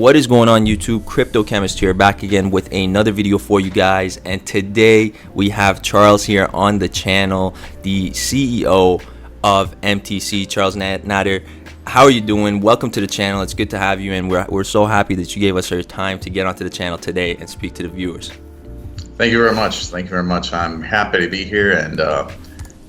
What is going on YouTube? CryptoChemist here, back again with another video for you guys. And today we have Charles here on the channel, the CEO of MTC, Charles Nader. How are you doing? Welcome to the channel. It's good to have you, and we're so happy that you gave us your time to get onto the channel today and speak to the viewers. Thank you very much. Thank you very much. I'm happy to be here and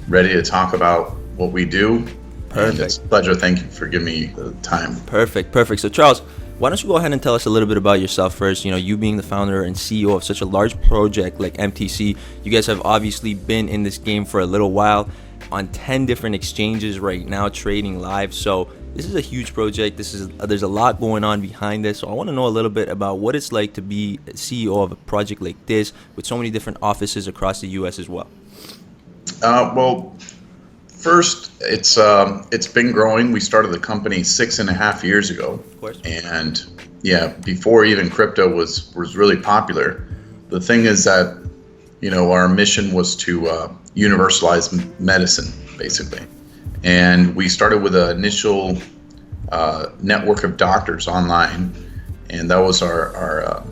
ready to talk about what we do. Perfect. It's a pleasure. Thank you for giving me the time. Perfect. So Charles, why don't you go ahead and tell us a little bit about yourself first? You know, you being the founder and CEO of such a large project like MTC, you guys have obviously been in this game for a little while, on 10 different exchanges right now, trading live. So this is a huge project. There's a lot going on behind this. So I want to know a little bit about what it's like to be a CEO of a project like this with so many different offices across the US as well. Well, first, it's been growing. We started the company 6.5 years ago. Of course. And yeah, before even crypto was really popular. The thing is that, you know, our mission was to universalize medicine, basically. And we started with an initial network of doctors online, and that was our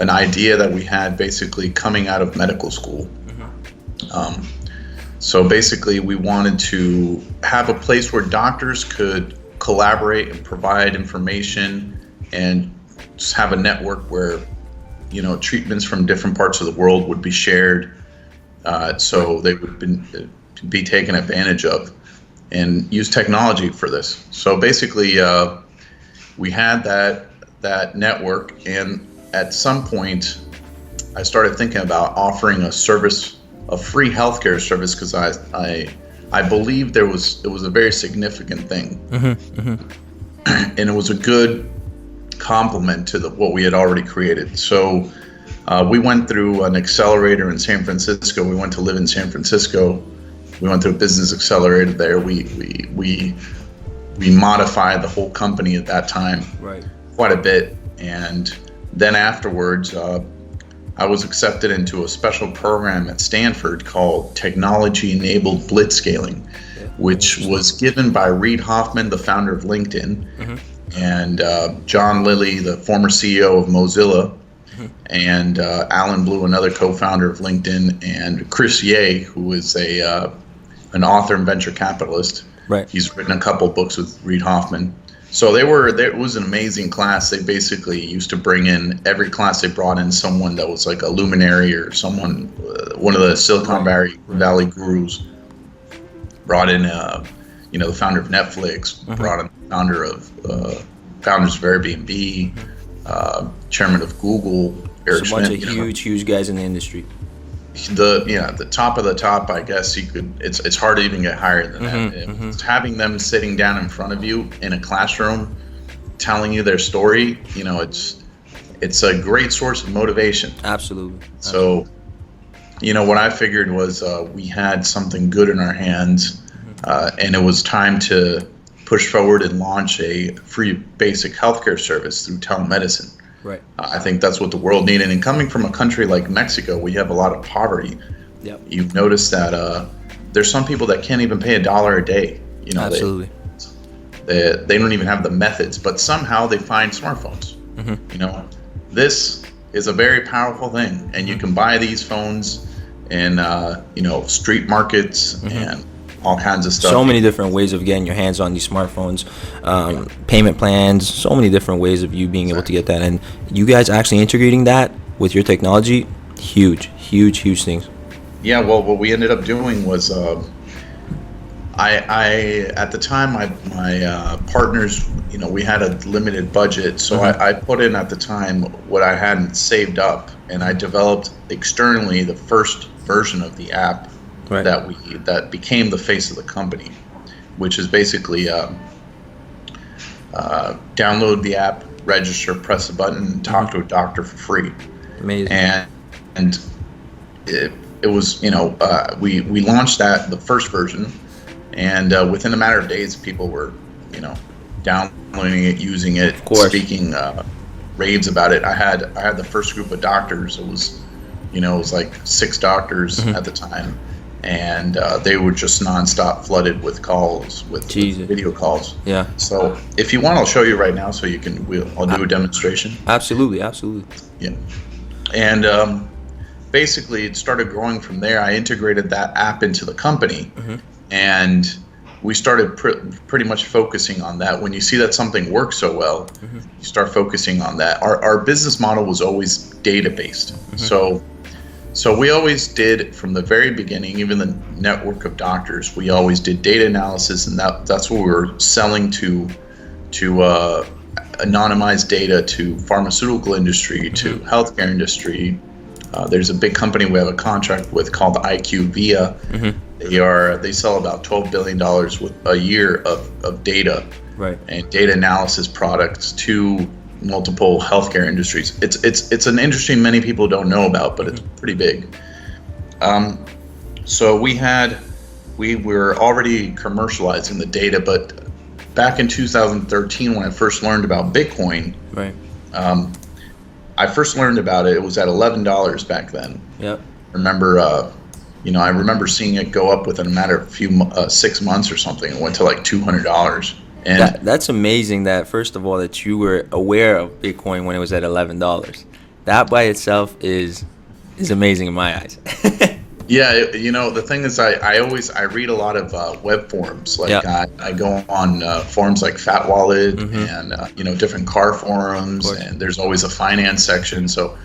an idea that we had basically coming out of medical school. Mm-hmm. So basically, we wanted to have a place where doctors could collaborate and provide information, and just have a network where, you know, treatments from different parts of the world would be shared, so they would be taken advantage of, and use technology for this. So basically, we had that network, and at some point, I started thinking about offering a free healthcare service, because I believe it was a very significant thing. Mm-hmm, mm-hmm. And it was a good complement to what we had already created. So we went through an accelerator in San Francisco. We went to live in San Francisco. We went through a business accelerator there. We modified the whole company at that time, right, quite a bit. And then afterwards, I was accepted into a special program at Stanford called Technology-Enabled Blitzscaling, which was given by Reid Hoffman, the founder of LinkedIn, mm-hmm, and John Lilly, the former CEO of Mozilla, mm-hmm, and Alan Blue, another co-founder of LinkedIn, and Chris Ye, who is an author and venture capitalist. Right. He's written a couple books with Reid Hoffman. So it was an amazing class. They basically used to bring in, every class they brought in someone that was like a luminary or someone, one of the Silicon Valley gurus. Brought in, you know, the founder of Netflix, mm-hmm, brought in the founder of founders of Airbnb, chairman of Google, Eric Schmidt. A bunch of huge guys in the industry. The top of the top, I guess you could. It's hard to even get higher than that. Mm-hmm. Having them sitting down in front of you in a classroom, telling you their story, you know, it's a great source of motivation. Absolutely. So, you know, what I figured was we had something good in our hands, and it was time to push forward and launch a free basic healthcare service through telemedicine. Right. I think that's what the world needed. And coming from a country like Mexico, we have a lot of poverty. Yep. You've noticed that there's some people that can't even pay $1 a day. You know, absolutely. They don't even have the methods, but somehow they find smartphones. Mm-hmm. You know, this is a very powerful thing, and you can buy these phones in you know, street markets, mm-hmm, and all kinds of stuff. So many different ways of getting your hands on these smartphones, payment plans, so many different ways of you being able to get that. And you guys actually integrating that with your technology, huge things. Yeah, well, what we ended up doing was, I at the time, my partners, you know, we had a limited budget, so mm-hmm, I put in at the time what I hadn't saved up, and I developed externally the first version of the app. Right. That became the face of the company, which is basically download the app, register, press a button, and talk to a doctor for free. Amazing. And it was, you know, we launched the first version, and within a matter of days, people were, you know, downloading it, using it, speaking raves about it. I had the first group of doctors. It was like 6 doctors, mm-hmm, at the time. and they were just nonstop flooded with calls, with video calls. Yeah. So if you want, I'll show you right now, so you can. I'll do a demonstration. Absolutely. Yeah. And basically, it started growing from there. I integrated that app into the company, and we started pretty much focusing on that. When you see that something works so well, you start focusing on that. Our business model was always data based. So we always did, from the very beginning, even the network of doctors, we always did data analysis, and that's what we were selling to anonymized data to pharmaceutical industry, to healthcare industry. There's a big company we have a contract with called IQVIA. They sell about $12 billion a year of data, and data analysis products to multiple healthcare industries. It's an industry many people don't know about, but it's pretty big. So we were already commercializing the data, but back in 2013, when I first learned about Bitcoin, I first learned about it. It was at $11 back then. Yep. I remember seeing it go up within a matter of 6 months or something. It went to like $200. And that's amazing that, first of all, that you were aware of Bitcoin when it was at $11. That by itself is amazing in my eyes. Yeah, the thing is, I read a lot of web forums. Like I go on forums like Fat Wallet and different car forums, and there's always a finance section. So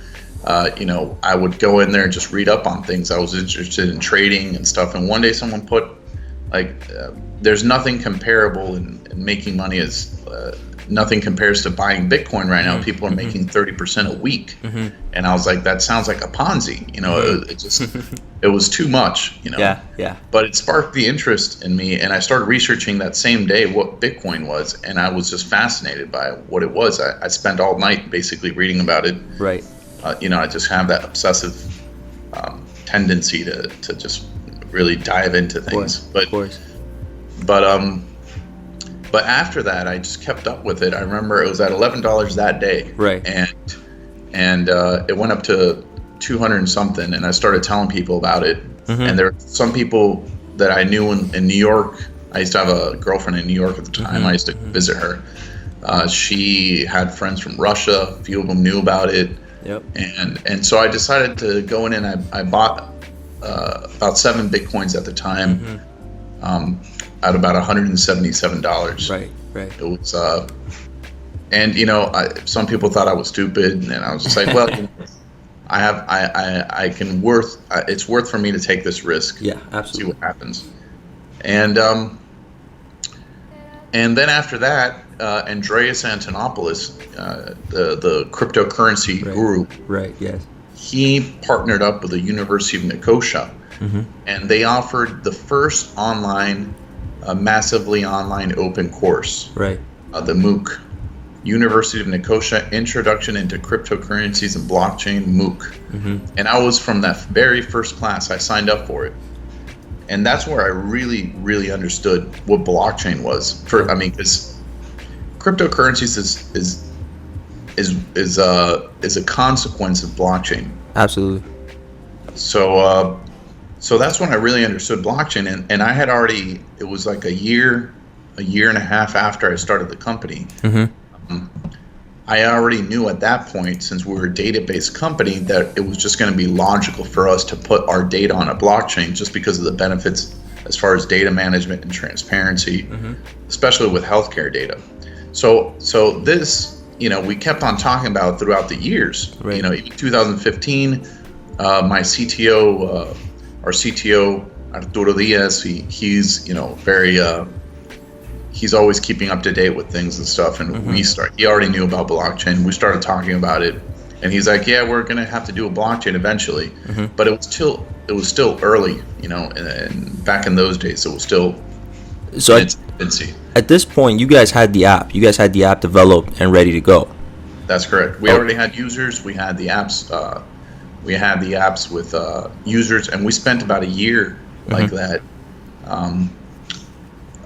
I would go in there and just read up on things. I was interested in trading and stuff. And one day someone put there's nothing comparable in making money nothing compares to buying Bitcoin right now. People are making 30% a week. And I was like, that sounds like a Ponzi. It was too much, Yeah. But it sparked the interest in me, and I started researching that same day what Bitcoin was, and I was just fascinated by what it was. I spent all night basically reading about it. Right. I just have that obsessive tendency to just really dive into things. Of course. But after that, I just kept up with it. I remember it was at $11 that day, right? And it went up to 200 and something, and I started telling people about it. And there were some people that I knew in New York. I used to have a girlfriend in New York at the time. I used to visit her. She had friends from Russia. A few of them knew about it. Yep. And so I decided to go in, and I bought about 7 Bitcoins at the time. At about $177. Right. It was, some people thought I was stupid, and I was just like, well, it's worth for me to take this risk. Yeah, absolutely. See what happens. And then after that, Andreas Antonopoulos, the cryptocurrency guru, right? Yes. He partnered up with the University of Nicosia, and they offered the first massively online open course, right? The MOOC, University of Nicosia Introduction into Cryptocurrencies and Blockchain, MOOC. And I was from that very first class. I signed up for it, and that's where I really, really understood what blockchain was. Because cryptocurrencies is a consequence of blockchain. Absolutely. So that's when I really understood blockchain, and I had already, it was like a year and a half after I started the company. I already knew at that point, since we were a database company, that it was just going to be logical for us to put our data on a blockchain, just because of the benefits as far as data management and transparency, especially with healthcare data. So this, we kept on talking about throughout the years. Right. Even 2015, my CTO. Our CTO, Arturo Diaz, he's very he's always keeping up to date with things and stuff. And he already knew about blockchain. We started talking about it, and he's like, "Yeah, we're gonna have to do a blockchain eventually." But it was still early, and back in those days, it was still infancy. At this point, you guys had the app. You guys had the app developed and ready to go. That's correct. We already had users. We had the apps. We had the apps with users, and we spent about a year like that.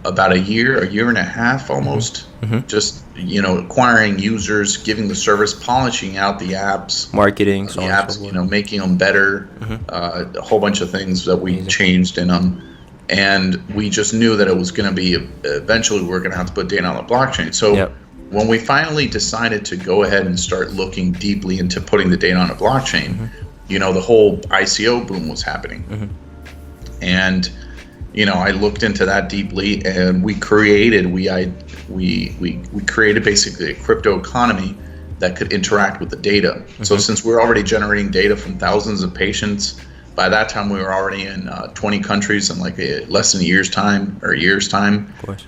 About a year and a half almost, just acquiring users, giving the service, polishing out the apps, marketing, the apps, making them better, a whole bunch of things that we changed in them. And we just knew that it was going to be, eventually we're going to have to put data on the blockchain. So when we finally decided to go ahead and start looking deeply into putting the data on a blockchain, the whole ICO boom was happening. And, I looked into that deeply, and we created basically a crypto economy that could interact with the data. So since we're already generating data from thousands of patients, by that time we were already in 20 countries in like less than a year's time. Of course.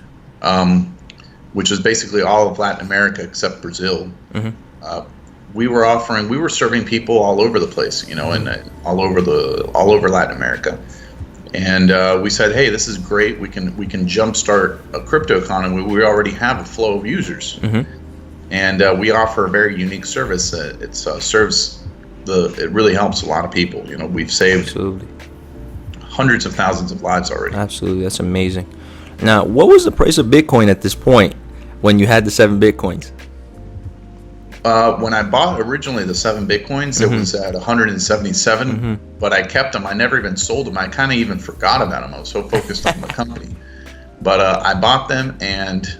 Which is basically all of Latin America except Brazil. We were serving people all over the place, and all over Latin America. And we said, hey, this is great. We can jumpstart a crypto economy. We already have a flow of users, and we offer a very unique service. It really helps a lot of people. We've saved hundreds of thousands of lives already. Absolutely, that's amazing. Now, what was the price of Bitcoin at this point when you had the 7 Bitcoins? When I bought originally the 7 Bitcoins, it was at 177, but I kept them. I never even sold them. I kind of even forgot about them. I was so focused on the company. But I bought them, and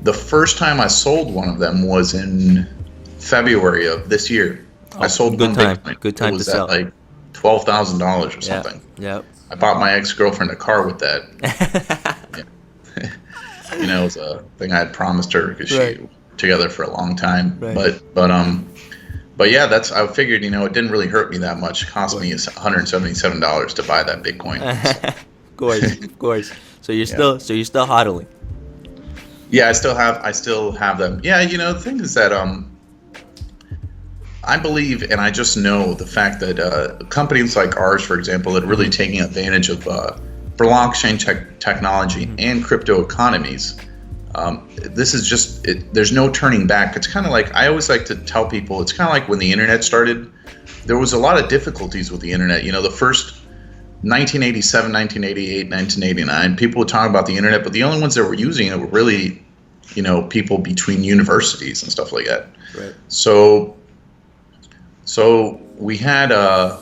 the first time I sold one of them was in February of this year. I sold one Bitcoin. Good time to sell. It was at like $12,000 or something. Yep. I bought my ex-girlfriend a car with that. It was a thing I had promised her because she together for a long time. But yeah, I figured, it didn't really hurt me that much. It cost me $177 to buy that Bitcoin. So. Of course. So you're still hodling. Yeah, I still have them. Yeah, the thing is that I believe, and I just know the fact that companies like ours, for example, that are really taking advantage of blockchain technology and crypto economies. This is just, there's no turning back. It's kind of like, I always like to tell people, it's kind of like when the internet started, there was a lot of difficulties with the internet. The first 1987, 1988, 1989, people would talk about the internet, but the only ones that were using it were really, people between universities and stuff like that. Right. So we had, at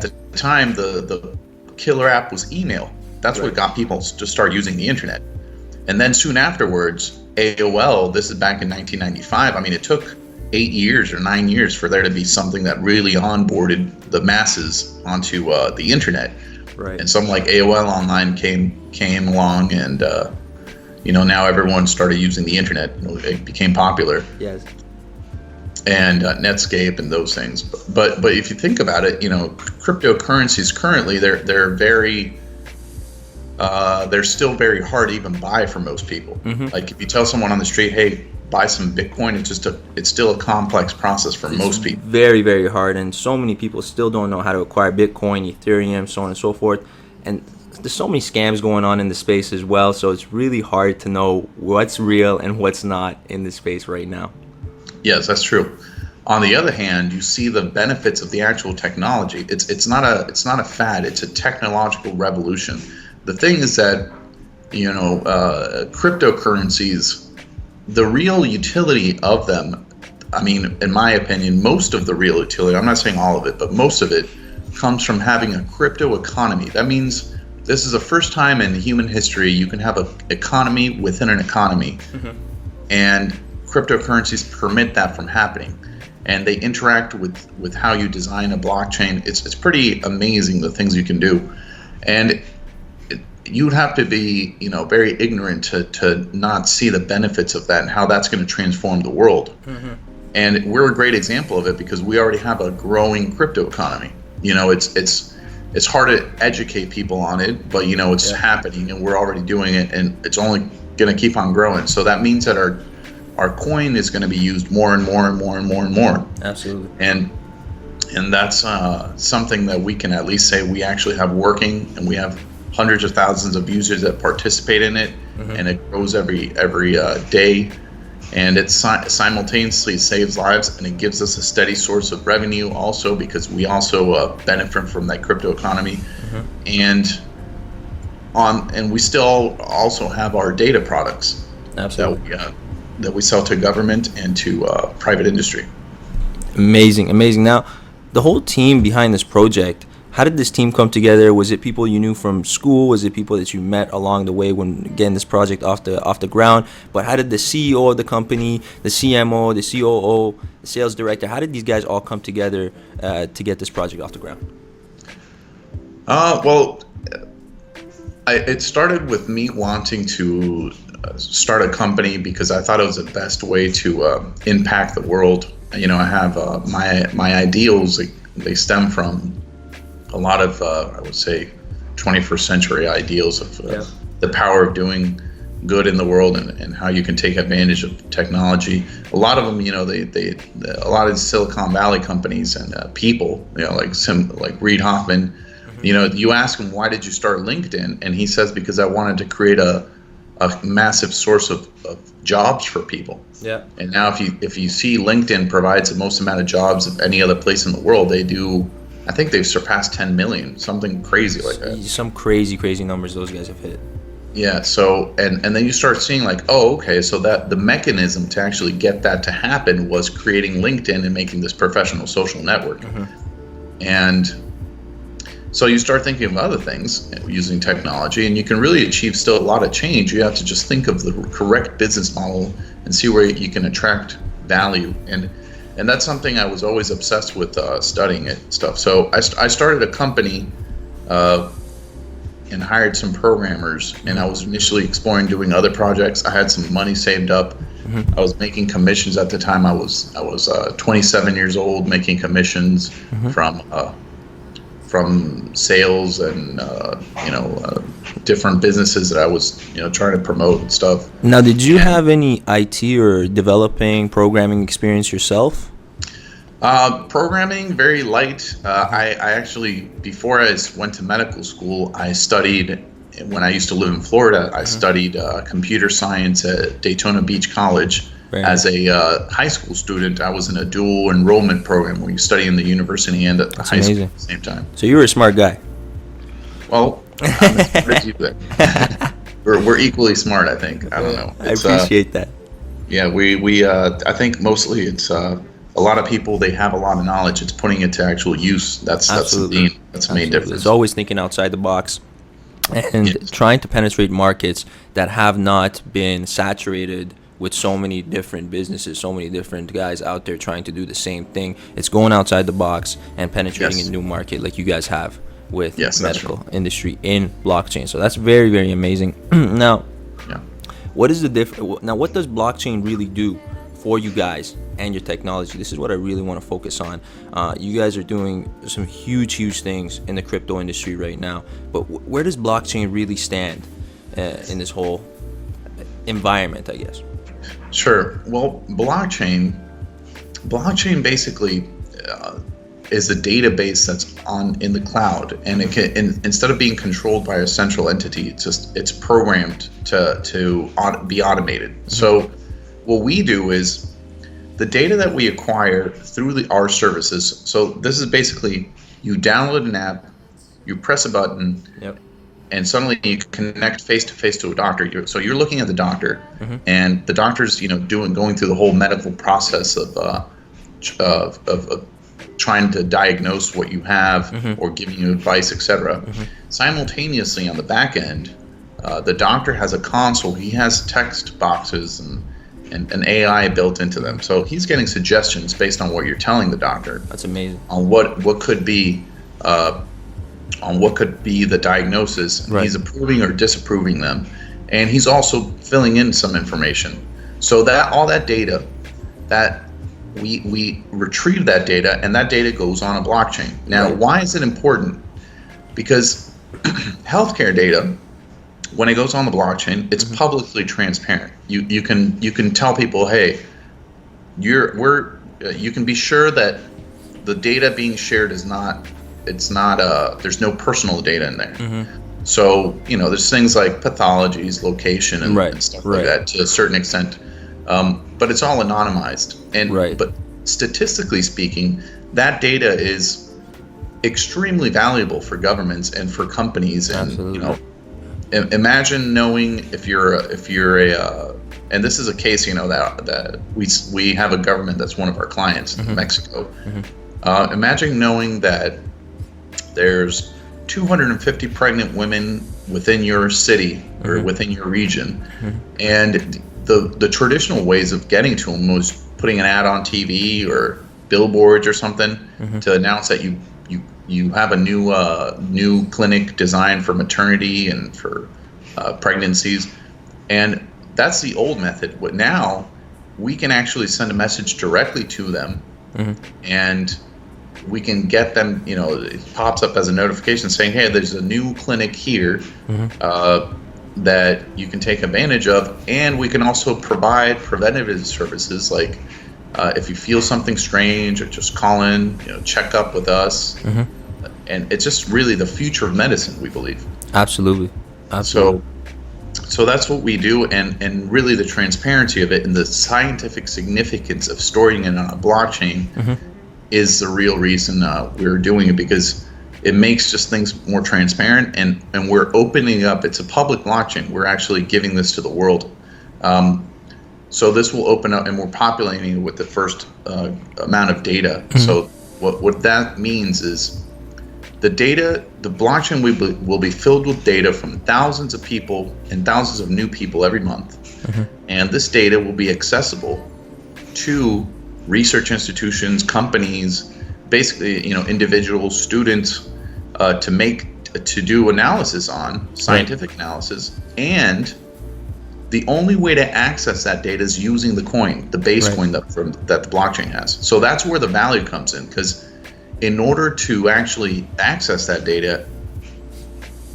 the time, the killer app was email. That's what got people to start using the internet. And then soon afterwards, AOL, this is back in 1995. I mean, it took 8 years or 9 years for there to be something that really onboarded the masses onto the internet. Right. And something like AOL Online came along, and now everyone started using the internet. It became popular. Yes. And Netscape and those things. But if you think about it, cryptocurrencies currently they're still very hard to even buy for most people. Like if you tell someone on the street, hey, buy some Bitcoin, it's still a complex process for most people. Very, very hard, and so many people still don't know how to acquire Bitcoin, Ethereum, so on and so forth. And there's so many scams going on in the space as well, so it's really hard to know what's real and what's not in the space right now. Yes, that's true. On the other hand, you see the benefits of the actual technology. It's not a fad. It's a technological revolution. The thing is that cryptocurrencies, the real utility of them, I mean, in my opinion, most of the real utility, I'm not saying all of it, but most of it comes from having a crypto economy. That means this is the first time in human history you can have an economy within an economy. And cryptocurrencies permit that from happening, and they interact with how you design a blockchain. It's pretty amazing the things you can do, and you'd have to be very ignorant to not see the benefits of that and how that's going to transform the world. And we're a great example of it because we already have a growing crypto economy. It's hard to educate people on it, but it's happening, and we're already doing it, and it's only going to keep on growing. So that means that our coin is going to be used more and more and more and more and more. Absolutely. And that's something that we can at least say we actually have working, and we have hundreds of thousands of users that participate in it, and it grows every day, and it simultaneously saves lives, and it gives us a steady source of revenue also, because we also benefit from that crypto economy. And we still also have our data products. Absolutely. That we sell to government and to private industry. Amazing. Now, the whole team behind this project, how did this team come together? Was it people you knew from school? Was it people that you met along the way when getting this project off the ground? But how did the CEO of the company, the CMO, the COO, the sales director, how did these guys all come together to get this project off the ground? It started with me wanting to start a company because I thought it was the best way to impact the world. I have my ideals. They stem from a lot of, I would say, 21st century ideals of the power of doing good in the world and how you can take advantage of technology. A lot of them, a lot of Silicon Valley companies and people, like Reid Hoffman, you ask him, why did you start LinkedIn? And he says, because I wanted to create a massive source of jobs for people. Yeah. And now if you see LinkedIn provides the most amount of jobs of any other place in the world, they do. I think they've surpassed 10 million, something crazy like that. Some crazy numbers those guys have hit. Yeah. So and then you start seeing like, oh, okay, so that the mechanism to actually get that to happen was creating LinkedIn and making this professional social network. And so you start thinking of other things using technology, and you can really achieve still a lot of change. You have to just think of the correct business model and see where you can attract value. And that's something I was always obsessed with studying it stuff. So I started a company and hired some programmers, and I was initially exploring doing other projects. I had some money saved up. I was making commissions at the time. I was 27 years old, making commissions from sales and different businesses that I was trying to promote and stuff. Now, did you have any IT or developing programming experience yourself? Programming, very light. I actually, before I went to medical school, I studied, when I used to live in Florida, I studied computer science at Daytona Beach College. As a high school student. I was in a dual enrollment program where you study in the university and at the high school at the same time. So you were a smart guy. Well, I'm as smart as you think. We're equally smart, I think. I don't know. I appreciate that. Yeah, we I think mostly it's a lot of people, they have a lot of knowledge. It's putting it to actual use. That's the main difference. It's always thinking outside the box and trying to penetrate markets that have not been saturated with so many different businesses, so many different guys out there trying to do the same thing. It's going outside the box and penetrating a new market like you guys have with medical industry in blockchain. So that's very, very amazing. Now, what is the Now, what does blockchain really do for you guys and your technology? This is what I really want to focus on. You guys are doing some huge things in the crypto industry right now, but where does blockchain really stand in this whole environment, I guess? Sure. Well, blockchain basically is a database that's in the cloud, and it can, instead of being controlled by a central entity, it's programmed to be automated. So what we do is the data that we acquire through our services. So this is basically, you download an app, you press a button. And suddenly you connect face to face to a doctor. So you're looking at the doctor, and the doctor's going through the whole medical process of trying to diagnose what you have or giving you advice, etc. Simultaneously, on the back end, the doctor has a console. He has text boxes and an AI built into them. So he's getting suggestions based on what you're telling the doctor. That's amazing. On what could be. On what could be the diagnosis. He's approving or disapproving them, and he's also filling in some information. So that all that data, that we retrieve that data, and that data goes on a blockchain. Now, why is it important? Because healthcare data, when it goes on the blockchain, it's publicly transparent. You can tell people, hey, you can be sure that the data being shared is not. It's not there's no personal data in there. So there's things like pathologies, location, and stuff like that to a certain extent, but it's all anonymized. But statistically speaking, that data is extremely valuable for governments and for companies. And imagine knowing if you're a and this is a case, that we have a government that's one of our clients in Mexico. Imagine knowing that there's 250 pregnant women within your city or within your region, and the traditional ways of getting to them was putting an ad on TV or billboards or something to announce that you have a new clinic designed for maternity and for pregnancies, and that's the old method. But now we can actually send a message directly to them, and we can get them, it pops up as a notification saying, hey, there's a new clinic here that you can take advantage of, and we can also provide preventative services like if you feel something strange, or just call in, check up with us. And it's just really the future of medicine, we believe. Absolutely. So that's what we do, and really the transparency of it and the scientific significance of storing it on a blockchain is the real reason we're doing it, because it makes just things more transparent, and we're opening up. It's a public blockchain. We're actually giving this to the world. So this will open up, and we're populating it with the first amount of data. So what that means is the blockchain will be filled with data from thousands of people and thousands of new people every month. And this data will be accessible to research institutions, companies, basically, individuals, students, to do analysis on, scientific analysis. And the only way to access that data is using the coin, the base coin that the blockchain has. So that's where the value comes in, because in order to actually access that data,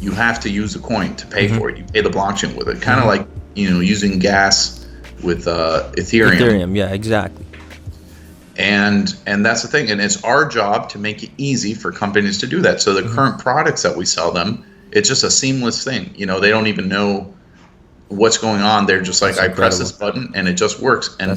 you have to use the coin to pay for it. You pay the blockchain with it, kind of like using gas with Ethereum. Ethereum, yeah, exactly. And that's the thing, and it's our job to make it easy for companies to do that. So the current products that we sell them, it's just a seamless thing. They don't even know what's going on. They're just like, I press this button and it just works. And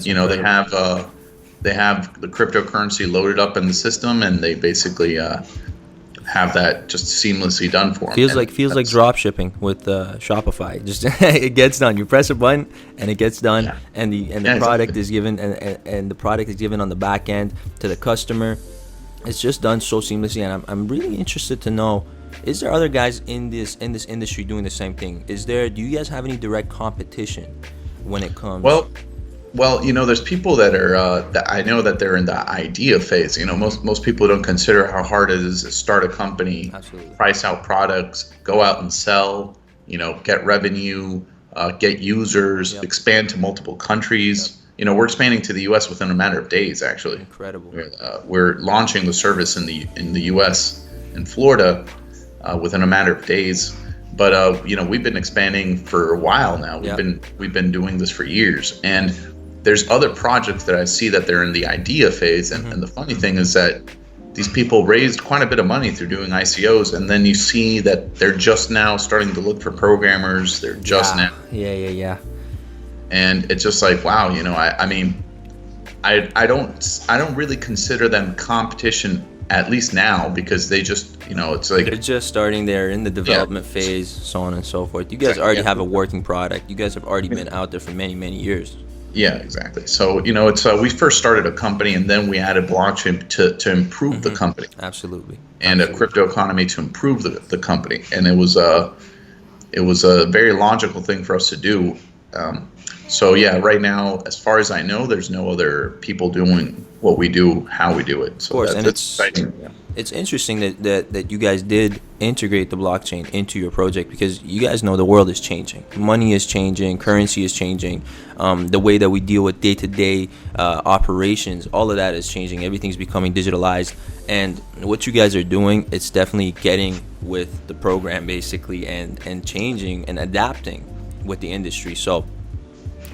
they have the cryptocurrency loaded up in the system, and they basically have that just seamlessly done for them. Feels like drop shipping with Shopify. Just it gets done. You press a button and it gets done, and the product is given, and the product is given on the back end to the customer. It's just done so seamlessly, and I'm really interested to know, is there other guys in this industry doing the same thing? Do you guys have any direct competition when it comes? Well, there's people that are that I know that they're in the idea phase. Most people don't consider how hard it is to start a company, price out products, go out and sell, get revenue, get users, expand to multiple countries. We're expanding to the U.S. within a matter of days. Actually, incredible. We're launching the service in the U.S. in Florida within a matter of days. But we've been expanding for a while now. We've been doing this for years, and there's other projects that I see that they're in the idea phase, and the funny thing is that these people raised quite a bit of money through doing ICOs, and then you see that they're just now starting to look for programmers. They're just now. Yeah. And it's just like, wow, I don't really consider them competition, at least now, because they just, it's like they're just starting there in the development phase, so on and so forth. You guys already have a working product. You guys have already been out there for many, many years. Yeah, exactly. So, it's we first started a company, and then we added blockchain to improve the company. Absolutely. And a crypto economy to improve the company. And it was a very logical thing for us to do. So yeah, right now, as far as I know, there's no other people doing what we do, how we do it. So of course, and that's exciting. It's interesting that you guys did integrate the blockchain into your project, because you guys know the world is changing. Money is changing, currency is changing, the way that we deal with day-to-day operations, all of that is changing. Everything's becoming digitalized, and what you guys are doing, it's definitely getting with the program basically, and changing and adapting with the industry. So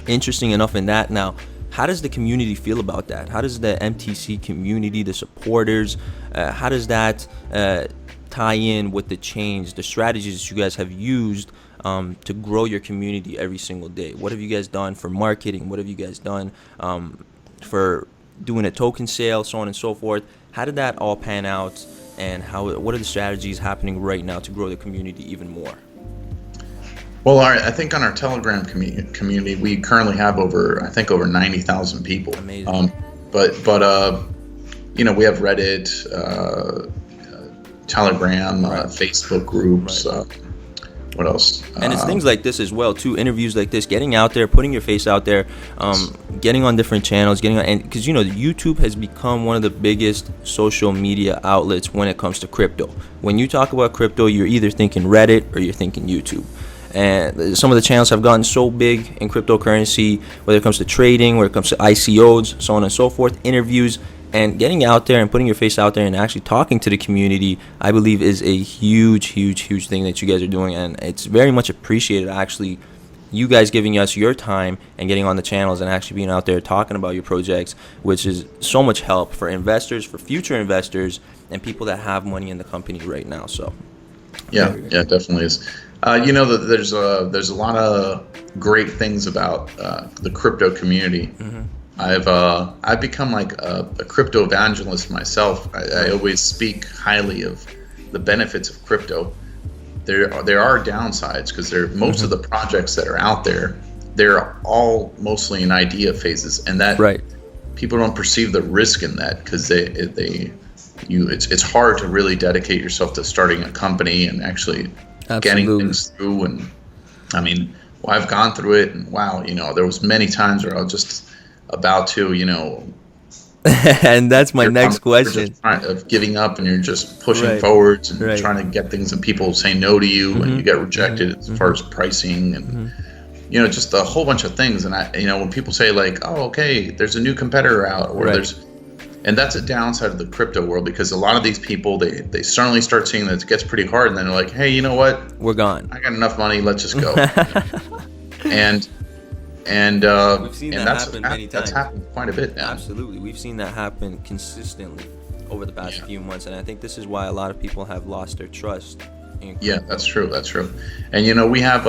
interesting enough in that. Now, how does the community feel about that? How does the MTC community, the supporters, how does that tie in with the change, the strategies that you guys have used to grow your community every single day? What have you guys done for marketing? What have you guys done for doing a token sale, so on and so forth? How did that all pan out, and what are the strategies happening right now to grow the community even more? Well, I think on our Telegram community, we currently have over 90,000 people. Amazing. But you know, we have Reddit, Telegram, Facebook groups. What else? And it's things like this as well too. Interviews like this, getting out there, putting your face out there, getting on different channels, and because you know, YouTube has become one of the biggest social media outlets when it comes to crypto. When you talk about crypto, you're either thinking Reddit or you're thinking YouTube. And some of the channels have gotten so big in cryptocurrency, whether it comes to trading, whether it comes to ICOs, so on and so forth, interviews, and getting out there and putting your face out there and actually talking to the community, I believe is a huge thing that you guys are doing. And it's very much appreciated, actually, you guys giving us your time and getting on the channels and actually being out there talking about your projects, which is so much help for investors, for future investors, and people that have money in the company right now. So yeah, it definitely is. You know, there's a lot of great things about the crypto community. Mm-hmm. I've become like a crypto evangelist myself. I always speak highly of the benefits of crypto. There are downsides because most of the projects that are out there, they're all mostly in idea phases, and that people don't perceive the risk in that because it's hard to really dedicate yourself to starting a company and actually getting things through. And I mean, well, I've gone through it, and wow, you know, there was many times where I was just about to, you know, and that's my next question of giving up, and you're just pushing forwards and trying to get things, and people say no to you, and you get rejected as far as pricing, and you know, just a whole bunch of things. And you know, when people say like, oh, okay, there's a new competitor out, or and that's a downside of the crypto world, because a lot of these people, they suddenly start seeing that it gets pretty hard, and then they're like, hey, you know what? We're gone. I got enough money. Let's just go. and we've seen that happen many times. That's happened quite a bit now. Absolutely. We've seen that happen consistently over the past few months, and I think this is why a lot of people have lost their trust. Yeah, that's true. And you know, we have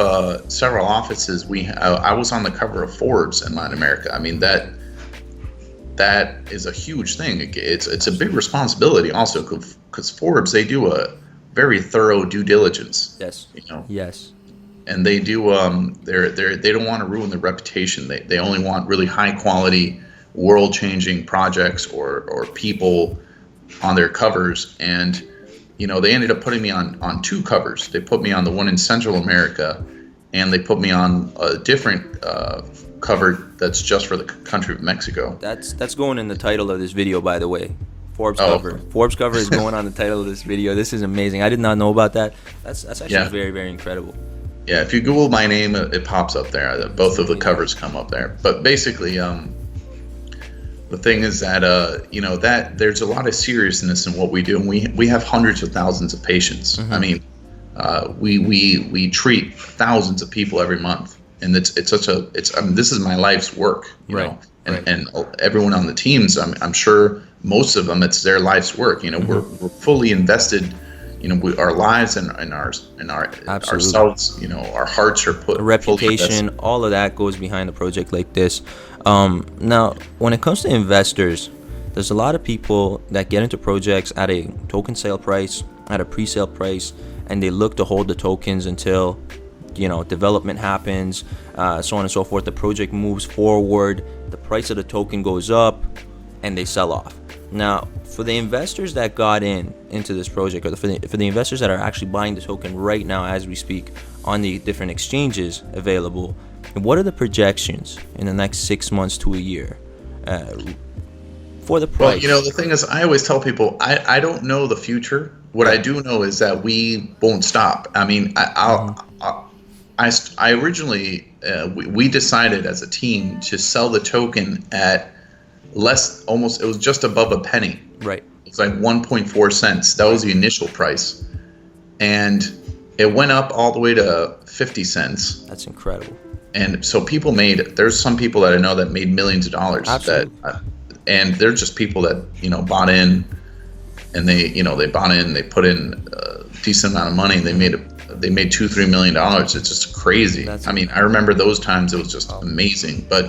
several offices. I was on the cover of Forbes in Latin America. I mean, that is a huge thing. It's a big responsibility also, because Forbes, they do a very thorough due diligence. Yes. You know. Yes. And they do. They don't want to ruin their reputation. They only want really high quality, world changing projects or people on their covers. And you know, they ended up putting me on two covers. They put me on the one in Central America, and they put me on a different cover that's just for the country of Mexico. That's going in the title of this video, by the way. Forbes cover. Forbes cover is going on the title of this video. This is amazing. I did not know about that. That's actually very, very incredible. Yeah, if you Google my name, it pops up there. Both of the covers come up there. But basically, the thing is that you know, that there's a lot of seriousness in what we do, and we have hundreds of thousands of patients. I mean, we treat thousands of people every month, and it's I mean, this is my life's work, you know, and everyone on the teams, I'm sure most of them, it's their life's work. You know, we're fully invested. You know, our lives and our ourselves, you know, our hearts are put. Reputation, all of that goes behind a project like this. Now, when it comes to investors, there's a lot of people that get into projects at a token sale price, at a pre-sale price, and they look to hold the tokens until, you know, development happens, so on and so forth. The project moves forward, the price of the token goes up, and they sell off. Now, for the investors that got into this project, or for the investors that are actually buying the token right now as we speak on the different exchanges available, what are the projections in the next 6 months to a year for the price? Well, you know, the thing is, I always tell people, I don't know the future. What I do know is that we won't stop. I mean, I originally, we decided as a team to sell the token at it was just above a penny. Right. It's like 1.4 cents. That was the initial price. And it went up all the way to 50 cents. That's incredible. And so there's some people that I know that made millions of dollars. Absolutely. And they're just people that, you know, bought in, and they put in a decent amount of money, and they made $2-3 million. It's just crazy. I mean, I remember those times. It was just amazing. But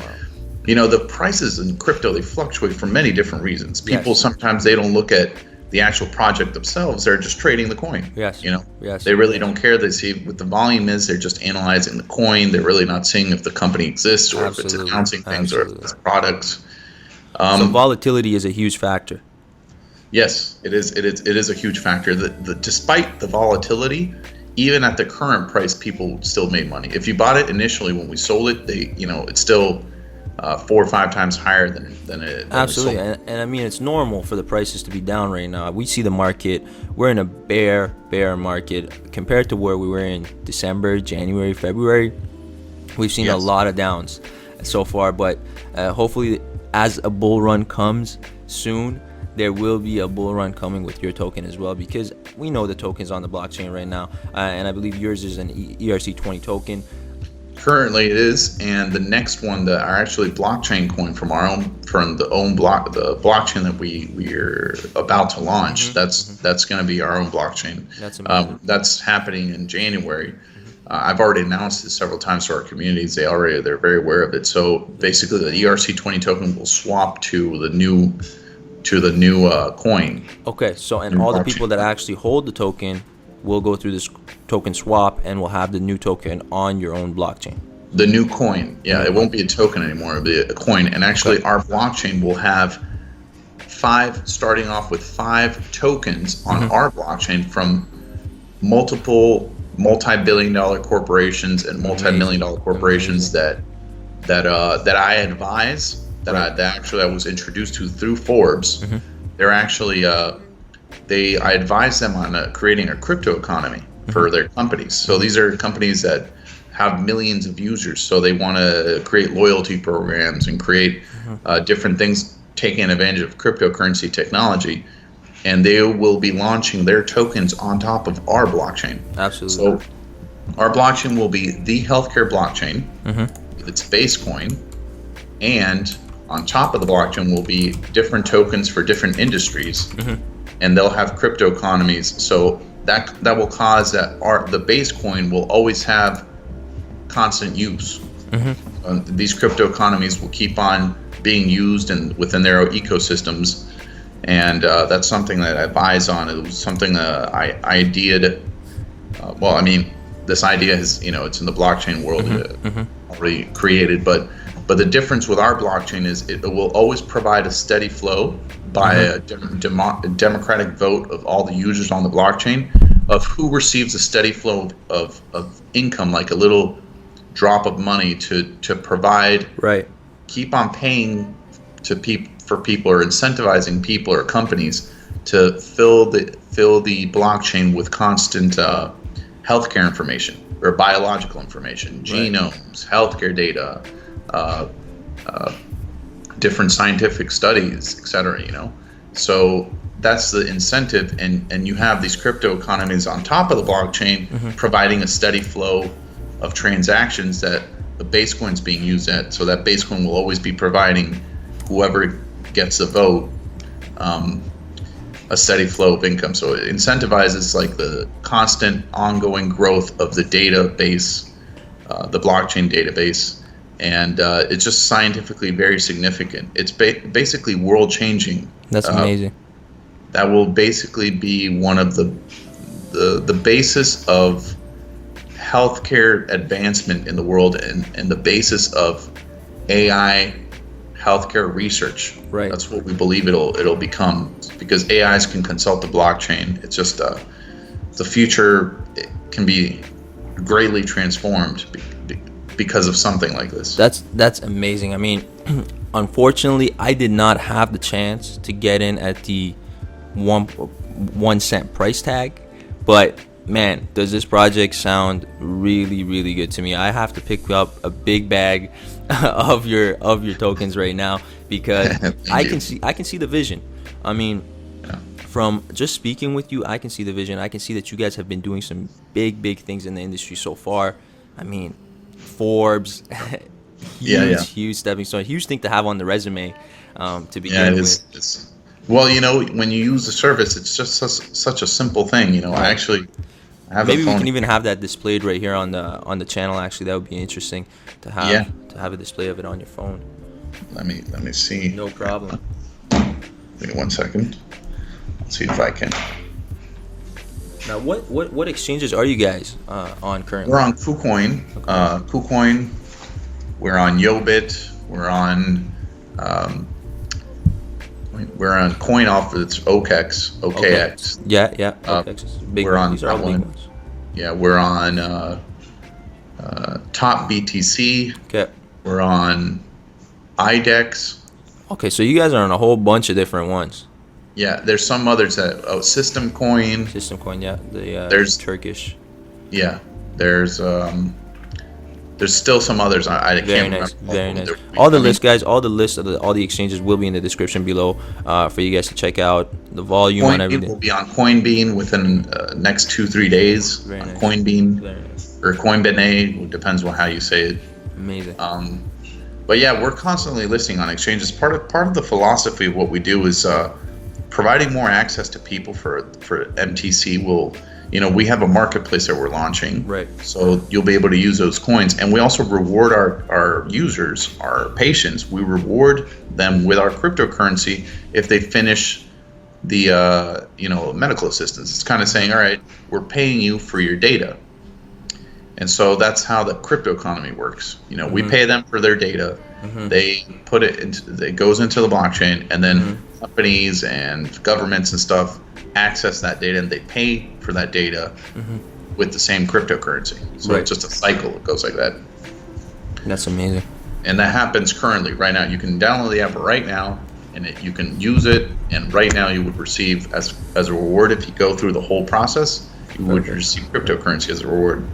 you know, the prices in crypto, they fluctuate for many different reasons. People sometimes they don't look at the actual project themselves, they're just trading the coin. Yes. Yes. They really don't care. They see what the volume is. They're just analyzing the coin. They're really not seeing if the company exists or if it's announcing things or if it's products. So volatility is a huge factor. Yes, it is. It is a huge factor. Despite the volatility, even at the current price, people still made money. If you bought it initially when we sold it, it's still 4 or 5 times higher than it. Absolutely, and I mean, it's normal for the prices to be down right now. We see the market. We're in a bear market compared to where we were in December, January, February. We've seen a lot of downs so far, but hopefully, as a bull run comes soon, there will be a bull run coming with your token as well, because we know the tokens on the blockchain right now, and I believe yours is an ERC20 token. Currently it is, and the next one that are actually blockchain coin from the blockchain that we're about to launch. That's going to be our own blockchain. That's amazing. That's happening in January. I've already announced it several times to our communities. They're very aware of it. So basically, the ERC20 token will swap to the new coin. Okay, so and all the people that actually hold the token will go through this token swap and will have the new token on your own blockchain. The new coin, it won't be a token anymore. It'll be a coin. And actually, our blockchain will have starting off with 5 tokens on our blockchain from multiple multi-billion-dollar corporations and multi-million-dollar corporations that I advise. I was introduced to through Forbes. They're actually I advise them on creating a crypto economy for their companies. So these are companies that have millions of users, so they want to create loyalty programs and create different things taking advantage of cryptocurrency technology, and they will be launching their tokens on top of our blockchain. Absolutely. So our blockchain will be the healthcare blockchain with its base coin, and on top of the blockchain will be different tokens for different industries, and they'll have crypto economies. So that will cause that the base coin will always have constant use. These crypto economies will keep on being used and within their ecosystems, and that's something that I advise on. It was something that I ideated. This idea has, it's in the blockchain world already created, but the difference with our blockchain is it will always provide a steady flow by a democratic vote of all the users on the blockchain of who receives a steady flow of income, like a little drop of money to provide, keep on paying for people or incentivizing people or companies to fill the blockchain with constant healthcare information or biological information, genomes, healthcare data, different scientific studies, etc. So that's the incentive, and you have these crypto economies on top of the blockchain providing a steady flow of transactions that the base coin's being used at. So that base coin will always be providing whoever gets a vote a steady flow of income. So it incentivizes like the constant ongoing growth of the database, the blockchain database. And it's just scientifically very significant. It's basically world changing. That's amazing. That will basically be one of the basis of healthcare advancement in the world, and the basis of AI healthcare research. Right. That's what we believe it'll become, because AIs can consult the blockchain. It's just the future can be greatly transformed because of something like this. That's amazing. I mean, unfortunately, I did not have the chance to get in at the 1 cent price tag, but man, does this project sound really, really good to me. I have to pick up a big bag of your tokens right now, because I can see the vision. I mean, from just speaking with you, I can see the vision. I can see that you guys have been doing some big things in the industry so far. I mean, Forbes, huge stepping stone, huge thing to have on the resume to begin with. It's, well, when you use the service, it's just such a simple thing. I actually have maybe we can even have that displayed right here on the channel. Actually, that would be interesting to have a display of it on your phone. Let me see. No problem. Wait 1 second. Let's see if I can. Now, what exchanges are you guys on currently? We're on KuCoin. Okay. KuCoin. We're on Yobit. We're on Coin off its OKX. OKX. Yeah. OKX is a big we're one. on These are all that big one. ones. Yeah, we're on Top BTC. Okay. We're on IDEX. Okay, so you guys are on a whole bunch of different ones. Yeah, there's some others that System Coin. System Coin, yeah. There's Turkish. Yeah, there's still some others. I Very can't nice. remember. Very nice. All the lists, guys. All the lists of all the exchanges will be in the description below for you guys to check out the volume and Coinbean everything. will be on Coinbean within next 2-3 days. Very nice. Coinbean Very nice. or Coinbene, depends on how you say it. Amazing. But yeah, we're constantly listing on exchanges. Part of the philosophy of what we do is providing more access to people for MTC. We have a marketplace that we're launching, Right. So you'll be able to use those coins, and we also reward our users, our patients. We reward them with our cryptocurrency if they finish the medical assistance. It's kind of saying, all right, we're paying you for your data. And so that's how the crypto economy works. We pay them for their data. They put it goes into the blockchain, and then companies and governments and stuff access that data, and they pay for that data with the same cryptocurrency. So Right. it's just a cycle. It goes like that. That's amazing. And that happens currently right now. You can download the app right now, and you can use it. And right now you would receive as a reward, if you go through the whole process, you would receive cryptocurrency as a reward.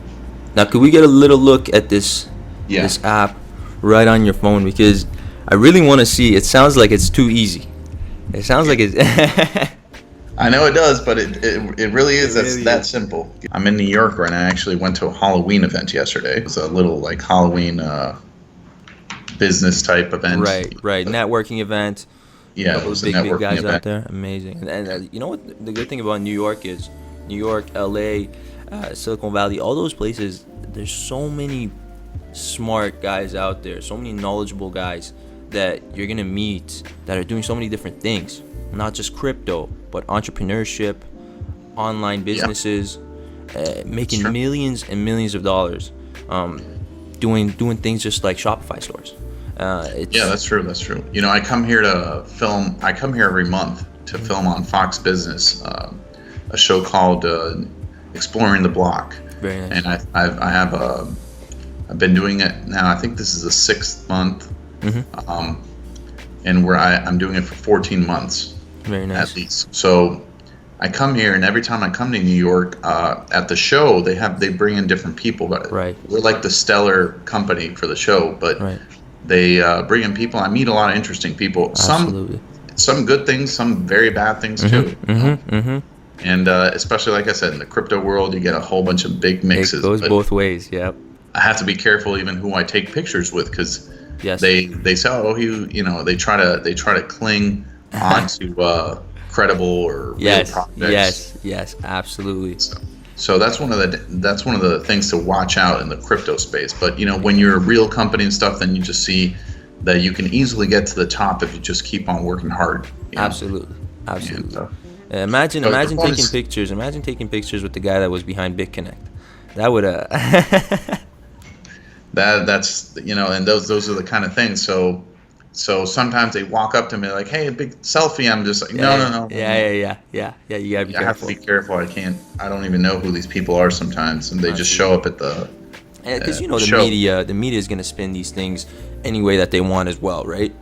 Now, could we get a little look at this app right on your phone? Because I really want to see. It sounds like it's too easy. It sounds like it's. I know it does, but it really is. That simple. I'm in New York right now. I actually went to a Halloween event yesterday. It was a little like Halloween business type event. Right. Networking event. Yeah, Those it was a big networking guys event. out there. Amazing. And you know what? The good thing about New York is New York, LA, Silicon Valley, all those places. There's so many smart guys out there. So many knowledgeable guys that you're gonna meet that are doing so many different things. Not just crypto, but entrepreneurship, online businesses, making millions and millions of dollars, doing things just like Shopify stores. That's true. I come here to film. I come here every month to film on Fox Business, a show called Exploring the Block. Very nice. And I've been doing it now. I think this is the 6th month, and I'm doing it for 14 months. Very nice. At least. So I come here, and every time I come to New York, at the show they bring in different people, but Right. we're like the stellar company for the show. But they bring in people. I meet a lot of interesting people. Absolutely. Some good things, some very bad things too. And especially, like I said, in the crypto world, you get a whole bunch of big mixes. It goes both ways. Yep. I have to be careful even who I take pictures with, because Yes. they say, oh, they try to cling onto credible or real projects. Yes, absolutely. So that's one of the things to watch out in the crypto space. But when you're a real company and stuff, then you just see that you can easily get to the top if you just keep on working hard. Absolutely. And, Imagine performance- taking pictures. Imagine taking pictures with the guy that was behind BitConnect. That would that's and those are the kind of things. So sometimes they walk up to me like, "Hey, a big selfie." I'm just like, no. Yeah. You gotta be I have to careful. be careful. I don't even know who these people are sometimes, and they just show up at the. Because the show. media is gonna spin these things any way that they want as well, right?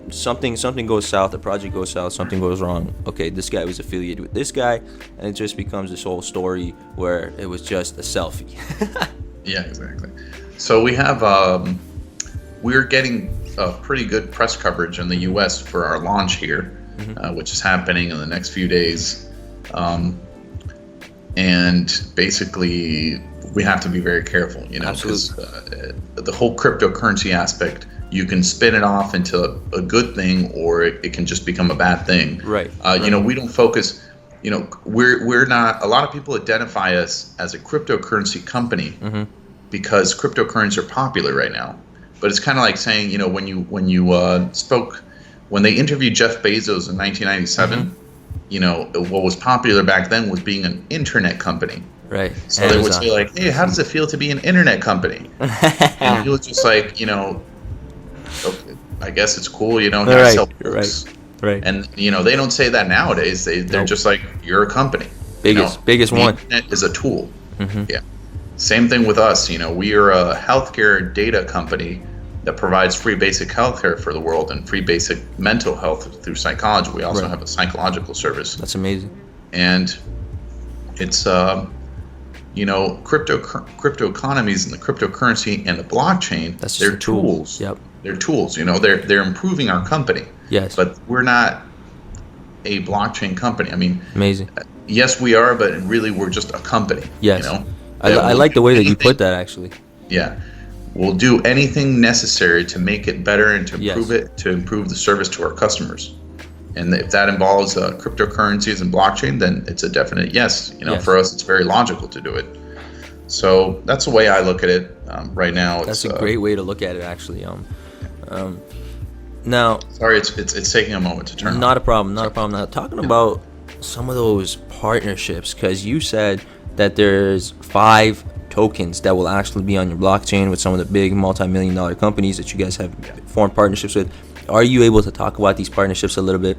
Something goes south, a project goes south, something goes wrong. Okay, this guy was affiliated with this guy, and it just becomes this whole story where it was just a selfie. Yeah, exactly. So we have we're getting pretty good press coverage in the U.S. for our launch here, which is happening in the next few days, and basically we have to be very careful, because the whole cryptocurrency aspect. You can spin it off into a good thing, or it can just become a bad thing. Right. We don't focus. We're not. A lot of people identify us as a cryptocurrency company because cryptocurrencies are popular right now. But it's kind of like saying, when they interviewed Jeff Bezos in 1997, what was popular back then was being an internet company. Right. So they would say like, hey, how does it feel to be an internet company? And he was just like, okay, I guess it's cool, I sell books. Right. And they don't say that nowadays. They're just like, you're a company. Biggest one. The internet is a tool. Mm-hmm. Yeah. Same thing with us. We are a healthcare data company that provides free basic healthcare for the world and free basic mental health through psychology. We also have a psychological service. That's amazing. And it's crypto economies and the cryptocurrency and the blockchain. They're tools. Yep. They're tools. They're improving our company. Yes. But we're not a blockchain company. I mean, amazing. Yes, we are, but really we're just a company. Yes. I like the way that you put that, actually. Yeah. We'll do anything necessary to make it better and to improve it, to improve the service to our customers. And if that involves cryptocurrencies and blockchain, then it's a definite yes. For us, it's very logical to do it. So that's the way I look at it right now. That's a great way to look at it, actually. Now, sorry, it's taking a moment to turn. Not a problem. Now, talking about some of those partnerships, because you said that there's 5 tokens that will actually be on your blockchain with some of the big multi-million-dollar companies that you guys have formed partnerships with. Are you able to talk about these partnerships a little bit?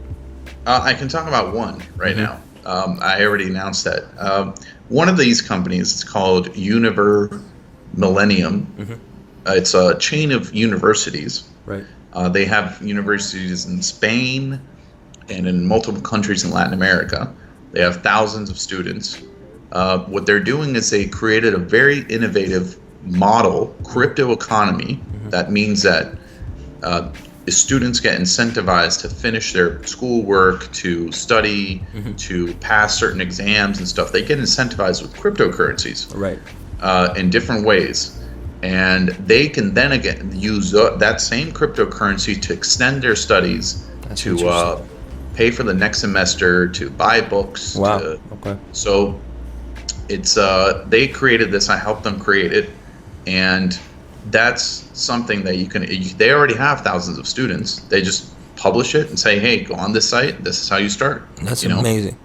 I can talk about one right now. I already announced that. One of these companies is called Univer Millennium. It's a chain of universities. Right. They have universities in Spain and in multiple countries in Latin America. They have thousands of students. What they're doing is they created a very innovative model, crypto economy. That means that students get incentivized to finish their schoolwork, to study, to pass certain exams and stuff. They get incentivized with cryptocurrencies, right, in different ways. And they can then again use that same cryptocurrency to extend their studies, to pay for the next semester, to buy books. Wow. Okay. So it's they created this. I helped them create it, and that's something that they already have thousands of students. They just publish it and say, hey, go on this site. This is how you start. That's amazing.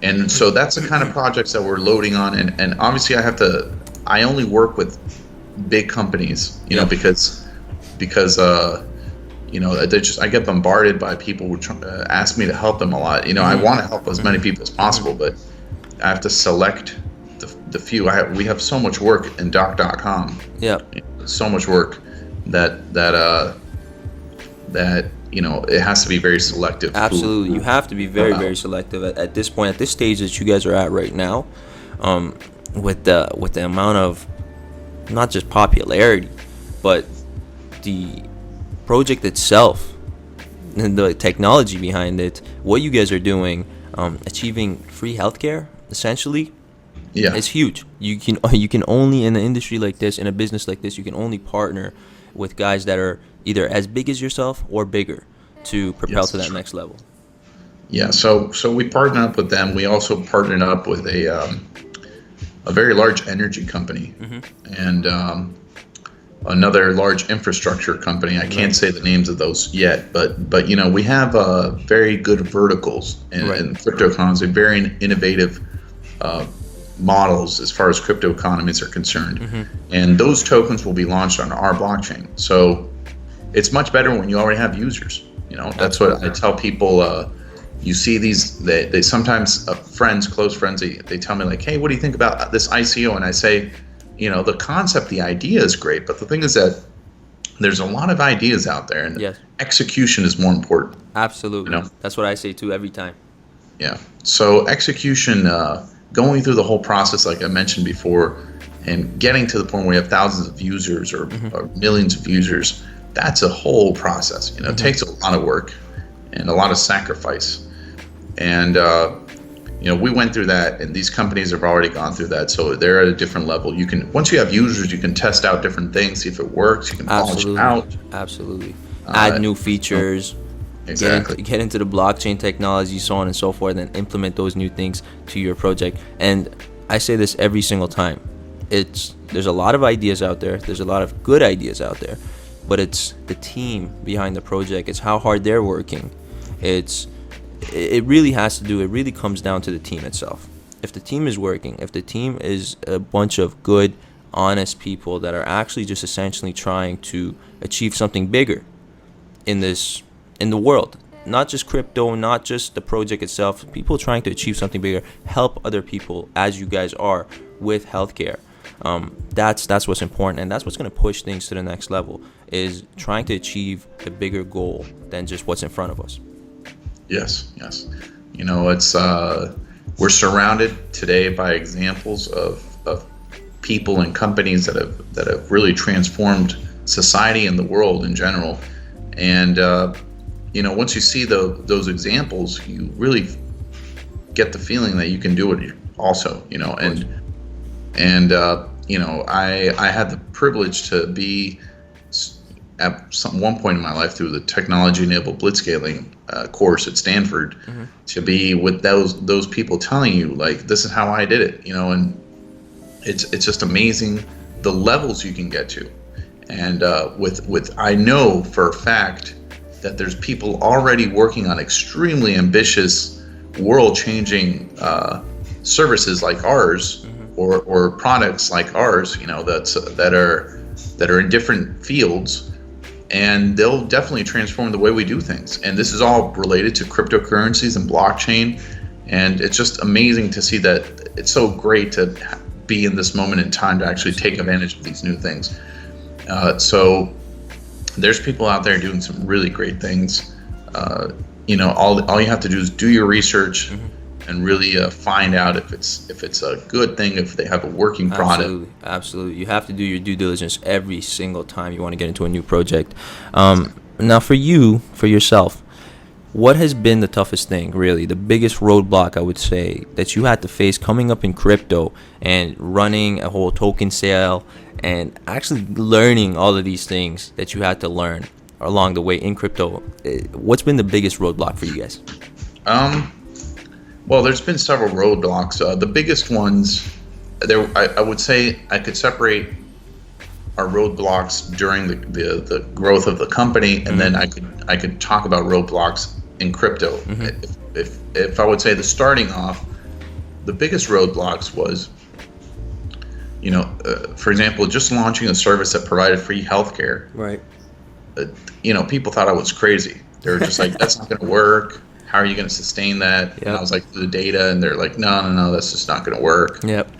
And so that's the kind of projects that we're loading on. And obviously I only work with big companies, because I get bombarded by people who ask me to help them a lot. I want to help as many people as possible, but I have to select the few. We have so much work in doc.com. Yeah. So much work that it has to be very selective. Absolutely. You have to be very, very selective at this point, at this stage that you guys are at right now, with the amount of not just popularity, but the project itself and the technology behind it, what you guys are doing, achieving free healthcare essentially. Yeah, it's huge. You can only, in an industry like this, in a business like this, you can only partner with guys that are either as big as yourself or bigger to propel to that next level. Yeah, so we partnered up with them. We also partnered up with a very large energy company and another large infrastructure company. I can't say the names of those yet, but we have very good verticals in cryptocurrency, very innovative models as far as crypto economies are concerned. And those tokens will be launched on our blockchain. So it's much better when you already have users. That's what I tell people. You see these, they sometimes close friends, they tell me like, hey, what do you think about this ICO? And I say, the concept, the idea is great, but the thing is that there's a lot of ideas out there, and execution is more important. Absolutely. That's what I say too every time. Yeah. So execution, going through the whole process, like I mentioned before, and getting to the point where you have thousands of users or millions of users, that's a whole process. It takes a lot of work and a lot of sacrifice. And we went through that, and these companies have already gone through that, so they're at a different level. You can, once you have users, you can test out different things, see if it works. You can polish it out. Absolutely. Add new features. Exactly. Get into the blockchain technology, so on and so forth, and implement those new things to your project. And I say this every single time. There's a lot of ideas out there. There's a lot of good ideas out there, but it's the team behind the project. It's how hard they're working. It's it really has to do, it really comes down to the team itself. If the team is working, if the team is a bunch of good, honest people that are actually just essentially trying to achieve something bigger in the world, not just crypto, not just the project itself, people trying to achieve something bigger, help other people as you guys are with healthcare. That's what's important, and that's what's going to push things to the next level, is trying to achieve a bigger goal than just what's in front of us. Yes. It's we're surrounded today by examples of people and companies that have really transformed society and the world in general. And once you see those examples, you really get the feeling that you can do it also. I had the privilege to be at one point in my life through the technology-enabled blitzscaling course at Stanford, to be with those people telling you, like, this is how I did it, and it's just amazing the levels you can get to. And with I know for a fact that there's people already working on extremely ambitious, world-changing services like ours, or products like ours, that are in different fields. And they'll definitely transform the way we do things. And this is all related to cryptocurrencies and blockchain. And it's just amazing to see that. It's so great to be in this moment in time to actually take advantage of these new things. So there's people out there doing some really great things. All you have to do is do your research and really find out if it's a good thing, if they have a working product. Absolutely. You have to do your due diligence every single time you want to get into a new project. Now, for yourself, what has been the toughest thing, really, the biggest roadblock, I would say, that you had to face coming up in crypto and running a whole token sale and actually learning all of these things that you had to learn along the way in crypto? What's been the biggest roadblock for you guys? Well, there's been several roadblocks. The biggest ones, I would say I could separate our roadblocks during the growth of the company, and then I could talk about roadblocks in crypto. If I would say the starting off, the biggest roadblocks was, for example, just launching a service that provided free healthcare. Right. People thought I was crazy. They were just like, that's not going to work. How are you going to sustain that? Yep. And I was like, the data, and they're like, no, that's just not going to work. Yep.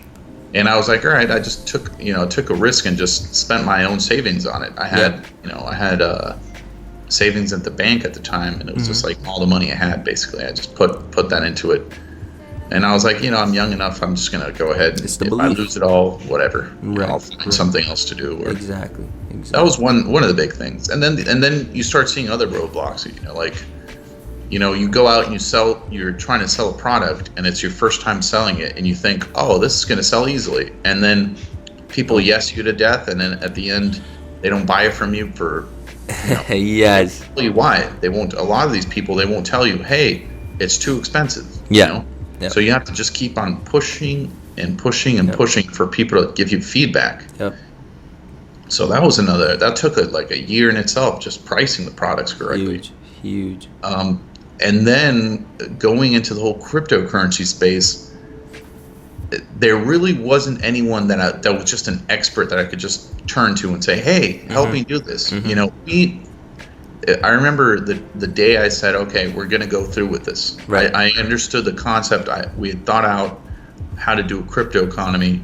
And I was like, all right, I just took a risk and just spent my own savings on it. I had, I had savings at the bank at the time, and it was just like all the money I had, basically. I just put that into it. And I was like, I'm young enough, I'm just going to go ahead. And if I lose it all, whatever. Right. I'll find something else to do. Exactly. That was one of the big things. And then you start seeing other roadblocks, you go out and you're trying to sell a product, and it's your first time selling it, and you think, oh, this is going to sell easily. And then people yes you to death, and then at the end, they don't buy it from you for, yes. They tell you why. They won't, a lot of these people, they won't tell you, hey, it's too expensive. Yeah. Yep. So you have to just keep on pushing and pushing and pushing for people to give you feedback. Yep. So that took a year in itself, just pricing the products correctly. Huge. And then going into the whole cryptocurrency space, there really wasn't anyone that was just an expert that I could just turn to and say, hey, help me do this. I remember the day I said, okay, we're going to go through with this. Right. I understood the concept. We had thought out how to do a crypto economy,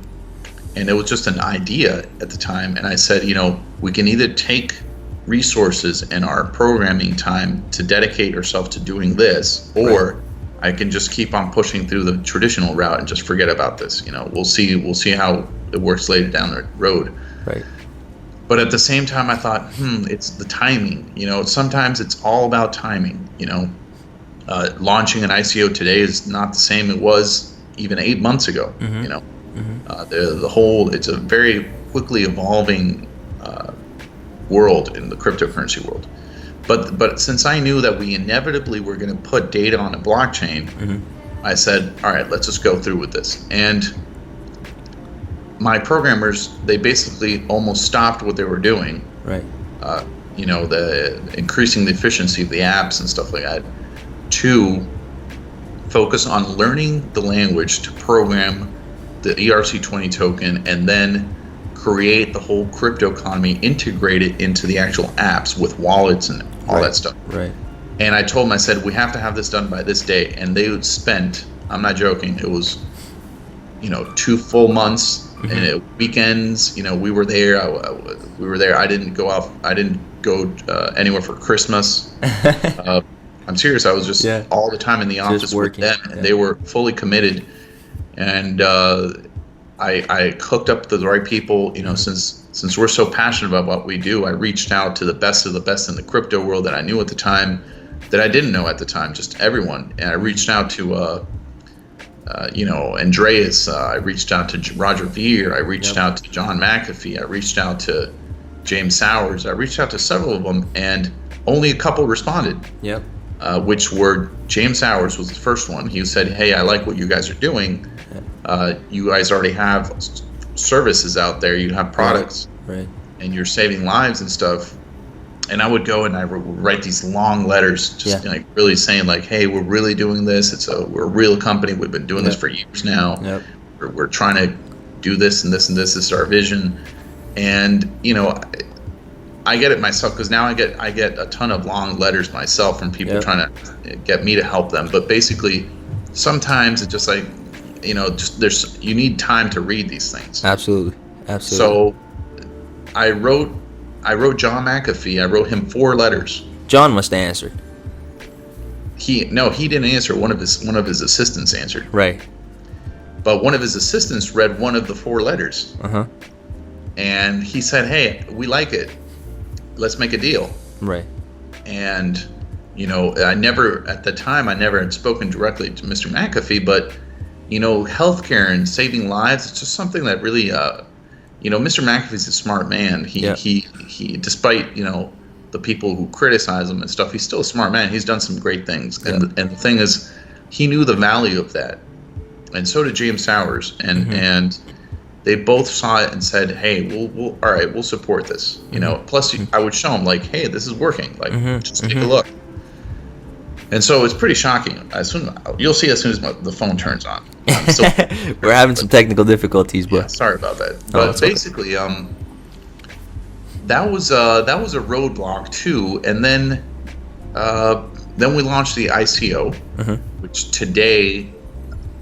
and it was just an idea at the time. And I said, we can either take resources and our programming time to dedicate ourselves to doing this, or I can just keep on pushing through the traditional route and just forget about this. We'll see how it works later down the road. Right. But at the same time, I thought, it's the timing. Sometimes it's all about timing. Launching an ICO today is not the same it was even 8 months ago. It's a very quickly evolving world in the cryptocurrency world. But since I knew that we inevitably were going to put data on a blockchain, I said, all right, let's just go through with this. And my programmers, they basically almost stopped what they were doing. Right. The increasing the efficiency of the apps and stuff like that, to focus on learning the language to program the ERC20 token, and then create the whole crypto economy, integrate it into the actual apps with wallets and all that stuff. Right. And I told them, I said, we have to have this done by this day. And they spent, I'm not joking, it was, 2 full months. Mm-hmm. And weekends, we were there. We were there. I didn't go anywhere for Christmas. I'm serious. I was just all the time in the office with them, and they were fully committed. And I hooked up the right people. Since we're so passionate about what we do, I reached out to the best of the best in the crypto world that I knew at the time, that I didn't know at the time, just everyone. And I reached out to Andreas. I reached out to Roger Ver. I reached out to John McAfee. I reached out to James Sowers. I reached out to several of them, and only a couple responded. Yep. Which were James Sowers was the first one. He said, "Hey, I like what you guys are doing. You guys already have services out there. You have products, right? And you're saving lives and stuff." And I would go and I would write these long letters, just like really saying like, "Hey, we're really doing this. We're a real company. We've been doing this for years now. We're trying to do this and this and this. This is our vision." And I get it myself, because now I get a ton of long letters myself from people trying to get me to help them. But basically, sometimes it's just like, you need time to read these things. Absolutely. So I wrote John McAfee. I wrote him 4 letters. John must have answered. He didn't answer. One of his assistants answered. Right. But one of his assistants read one of the 4 letters. Uh-huh. And he said, "Hey, we like it. Let's make a deal." Right. And I never had spoken directly to Mr. McAfee, but healthcare and saving lives, it's just something that really Mr. McAfee's a smart man. He despite the people who criticize him and stuff, he's still a smart man. He's done some great things. And the thing is, he knew the value of that. And so did James Sowers, and they both saw it and said, "Hey, we'll all right, we'll support this." Plus I would show them like, "Hey, this is working. Like, just take a look." And so it's pretty shocking. You'll see as soon as the phone turns on. We're having some technical difficulties, but sorry about that. But basically, that was a roadblock too. And then we launched the ICO, which today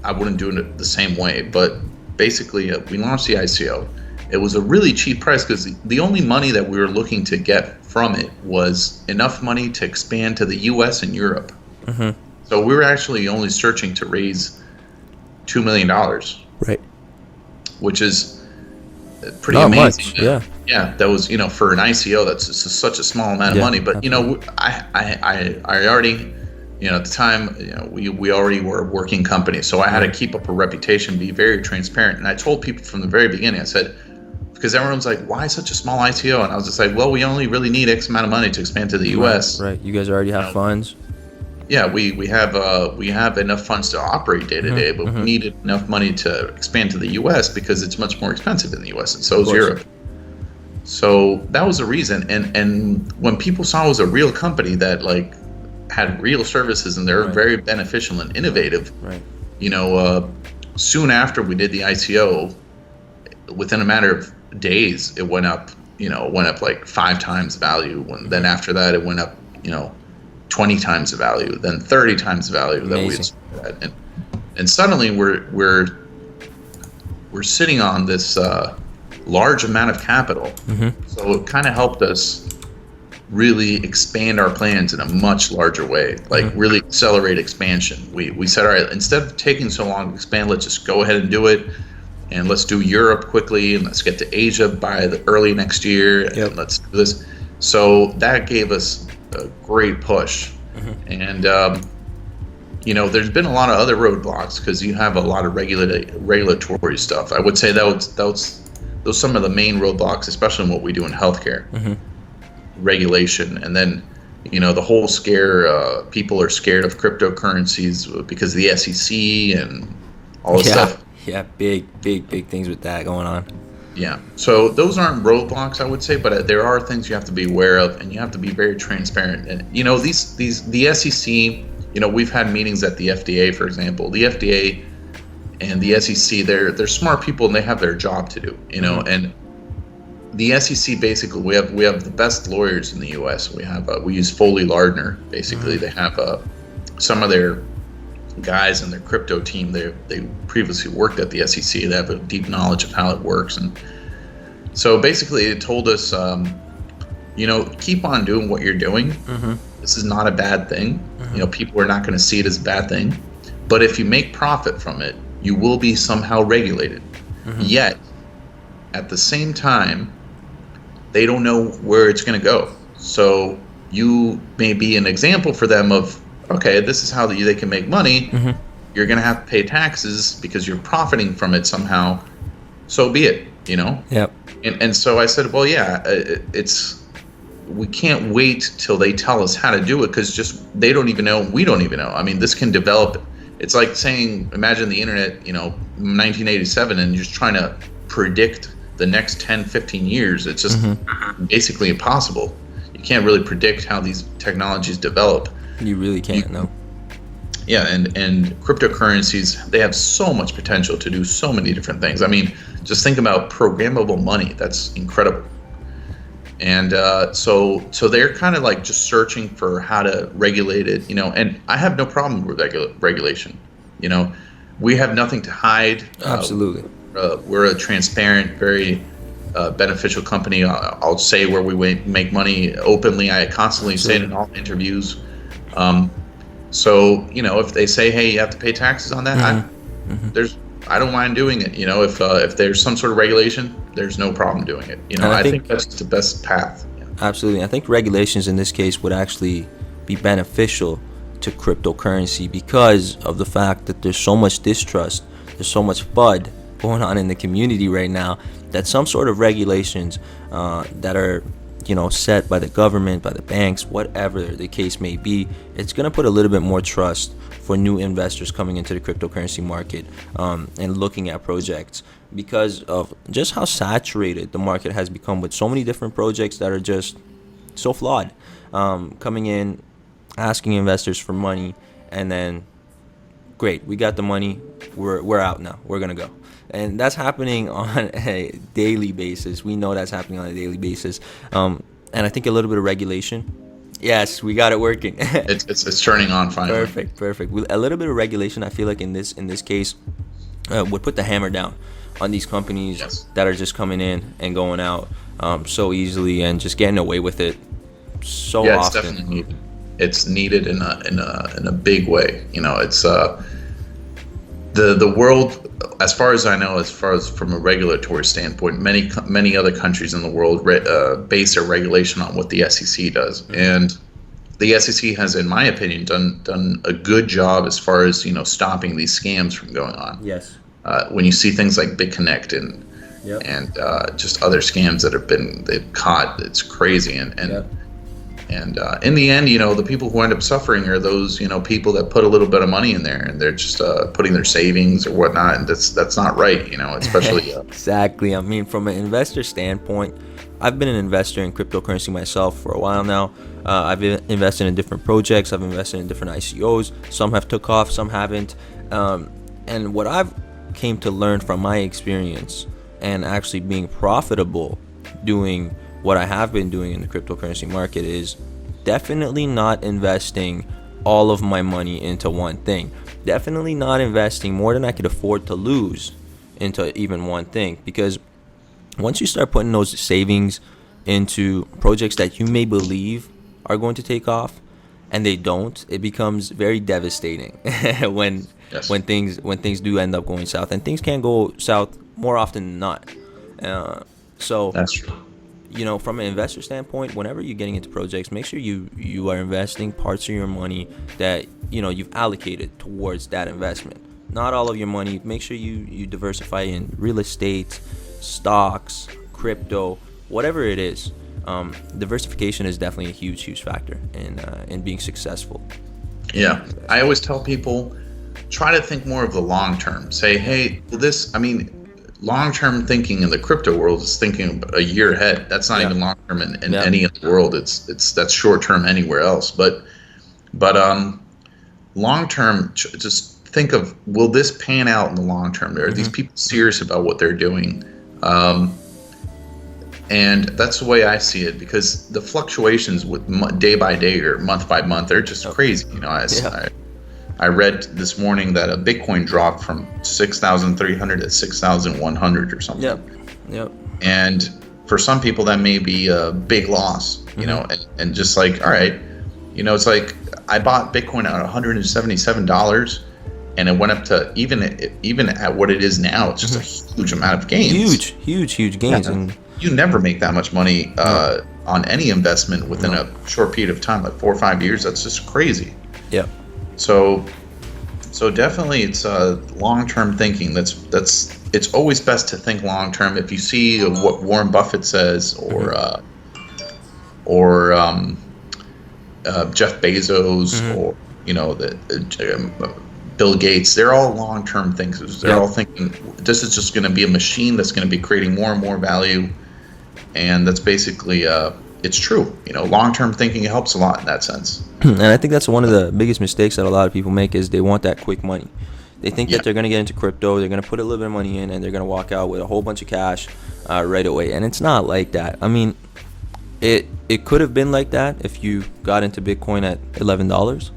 I wouldn't do it the same way, but basically, we launched the ICO. It was a really cheap price, because the only money that we were looking to get from it was enough money to expand to the U.S. and Europe. So we were actually only searching to raise $2 million. Right. Which is pretty amazing. Much. Yeah, that was, for an ICO, that's such a small amount of money. But, I already... at the time, we already were a working company, so I had to keep up a reputation, be very transparent. And I told people from the very beginning, I said, because everyone's like, "Why such a small ICO?" And I was just like, "Well, we only really need X amount of money to expand to the U.S." Right. You guys already have funds. Yeah, we have enough funds to operate day to day, but we needed enough money to expand to the U.S. because it's much more expensive in the U.S. and so is Europe. So that was the reason. And when people saw it was a real company that had real services and they're very beneficial and innovative. Right. Soon after we did the ICO, within a matter of days, it went up. Like 5 times value. Then after that, it went up. 20 times the value. Then 30 times the value that we had. And suddenly we're sitting on this large amount of capital. So it kind of helped us really expand our plans in a much larger way, really accelerate expansion. We said, all right, instead of taking so long to expand, let's just go ahead and do it, and let's do Europe quickly, and let's get to Asia by the early next year, and let's do this. So that gave us a great push. And there's been a lot of other roadblocks, because you have a lot of regulatory stuff. I would say those some of the main roadblocks, especially in what we do in healthcare. Regulation, and then the whole scare. People are scared of cryptocurrencies because of the SEC and all this stuff. Yeah, big things with that going on. Yeah, so those aren't roadblocks, I would say, but there are things you have to be aware of, and you have to be very transparent. And the SEC we've had meetings at the FDA, for example. The FDA and the SEC, they're smart people and they have their job to do, and the SEC, basically, we have the best lawyers in the U.S. We use Foley Lardner. Basically, they have some of their guys in their crypto team. They previously worked at the SEC. They have a deep knowledge of how it works, and so basically, it told us, keep on doing what you're doing. This is not a bad thing. People are not going to see it as a bad thing, but if you make profit from it, you will be somehow regulated. Yet, at the same time, they don't know where it's going to go. So you may be an example for them of, okay, this is how they can make money. You're going to have to pay taxes because you're profiting from it somehow. So be it, Yep. And so I said, well, yeah, we can't wait till they tell us how to do it, because they don't even know. We don't even know. I mean, this can develop. It's like saying, imagine the internet, 1987, and you're just trying to predict the next 10, 15 years. It's just basically impossible. You can't really predict how these technologies develop. You really can't, no. Yeah, and cryptocurrencies, they have so much potential to do so many different things. I mean, just think about programmable money. That's incredible. And so they're kind of like just searching for how to regulate it, and I have no problem with regulation. We have nothing to hide. Absolutely. We're a transparent, very beneficial company. I'll say where we make money openly. I constantly say it in all interviews. So if they say, hey, you have to pay taxes on that, I don't mind doing it. If there's some sort of regulation, there's no problem doing it. I think that's the best path. Absolutely. I think regulations in this case would actually be beneficial to cryptocurrency because of the fact that there's so much distrust, there's so much FUD going on in the community right now, that some sort of regulations that are set by the government, by the banks, whatever the case may be, it's going to put a little bit more trust for new investors coming into the cryptocurrency market and looking at projects, because of just how saturated the market has become with so many different projects that are just so flawed, coming in, asking investors for money, and then great, we got the money, we're out now, we're gonna go. And that's happening on a daily basis. We know that's happening on a daily basis. And I think a little bit of regulation. Yes, we got it working. it's turning on finally. Perfect. A little bit of regulation, I feel like in this case, would put the hammer down on these companies that are just coming in and going out so easily and just getting away with it so often. It's definitely needed. It's needed in a big way. It's the world, as far as I know, as far as from a regulatory standpoint, many other countries in the world base their regulation on what the SEC does, and the SEC has, in my opinion, done a good job as far as stopping these scams from going on. Yes. When you see things like BitConnect and just other scams that they've caught, it's crazy, and in the end, the people who end up suffering are those, people that put a little bit of money in there and they're just putting their savings or whatnot, and that's not right, especially. Exactly. I mean, from an investor standpoint, I've been an investor in cryptocurrency myself for a while now. I've invested in different projects. I've invested in different ICOs. Some have took off, some haven't. And what I've came to learn from my experience and actually being profitable doing what I have been doing in the cryptocurrency market is definitely not investing all of my money into one thing. Definitely not investing more than I could afford to lose into even one thing, because once you start putting those savings into projects that you may believe are going to take off and they don't, it becomes very devastating when things do end up going south, and things can go south more often than not. So that's true. From an investor standpoint, whenever you're getting into projects, make sure you are investing parts of your money that you've allocated towards that investment. Not all of your money. Make sure you diversify in real estate, stocks, crypto, whatever it is. Diversification is definitely a huge factor in being successful. Yeah, I always tell people, try to think more of the long term. Say, hey, long-term thinking in the crypto world is thinking a year ahead. That's not even long-term in any other world. That's short-term anywhere else. But long term, just think of, will this pan out in the long term? Are these people serious about what they're doing? And that's the way I see it, because the fluctuations with day by day or month by month, they're just crazy. You know, I read this morning that a Bitcoin dropped from 6,300 to 6,100 or something. Yep. And for some people, that may be a big loss, you know, and just like, all right, you know, it's like I bought Bitcoin at $177 and it went up to even at what it is now, it's just a huge amount of gains. Huge gains. Yeah. And you never make that much money on any investment within a short period of time, like 4 or 5 years. That's just crazy. Yeah. So definitely it's long-term thinking. It's always best to think long-term. If you see what Warren Buffett says or Jeff Bezos or, you know, Bill Gates, they're all long-term thinkers. They're all thinking this is just going to be a machine that's going to be creating more and more value. And that's basically, it's true. You know, long-term thinking helps a lot in that sense. And I think that's one of the biggest mistakes that a lot of people make is they want that quick money. They think that they're going to get into crypto, they're going to put a little bit of money in, and they're going to walk out with a whole bunch of cash right away. And it's not like that. I mean, it could have been like that if you got into Bitcoin at $11.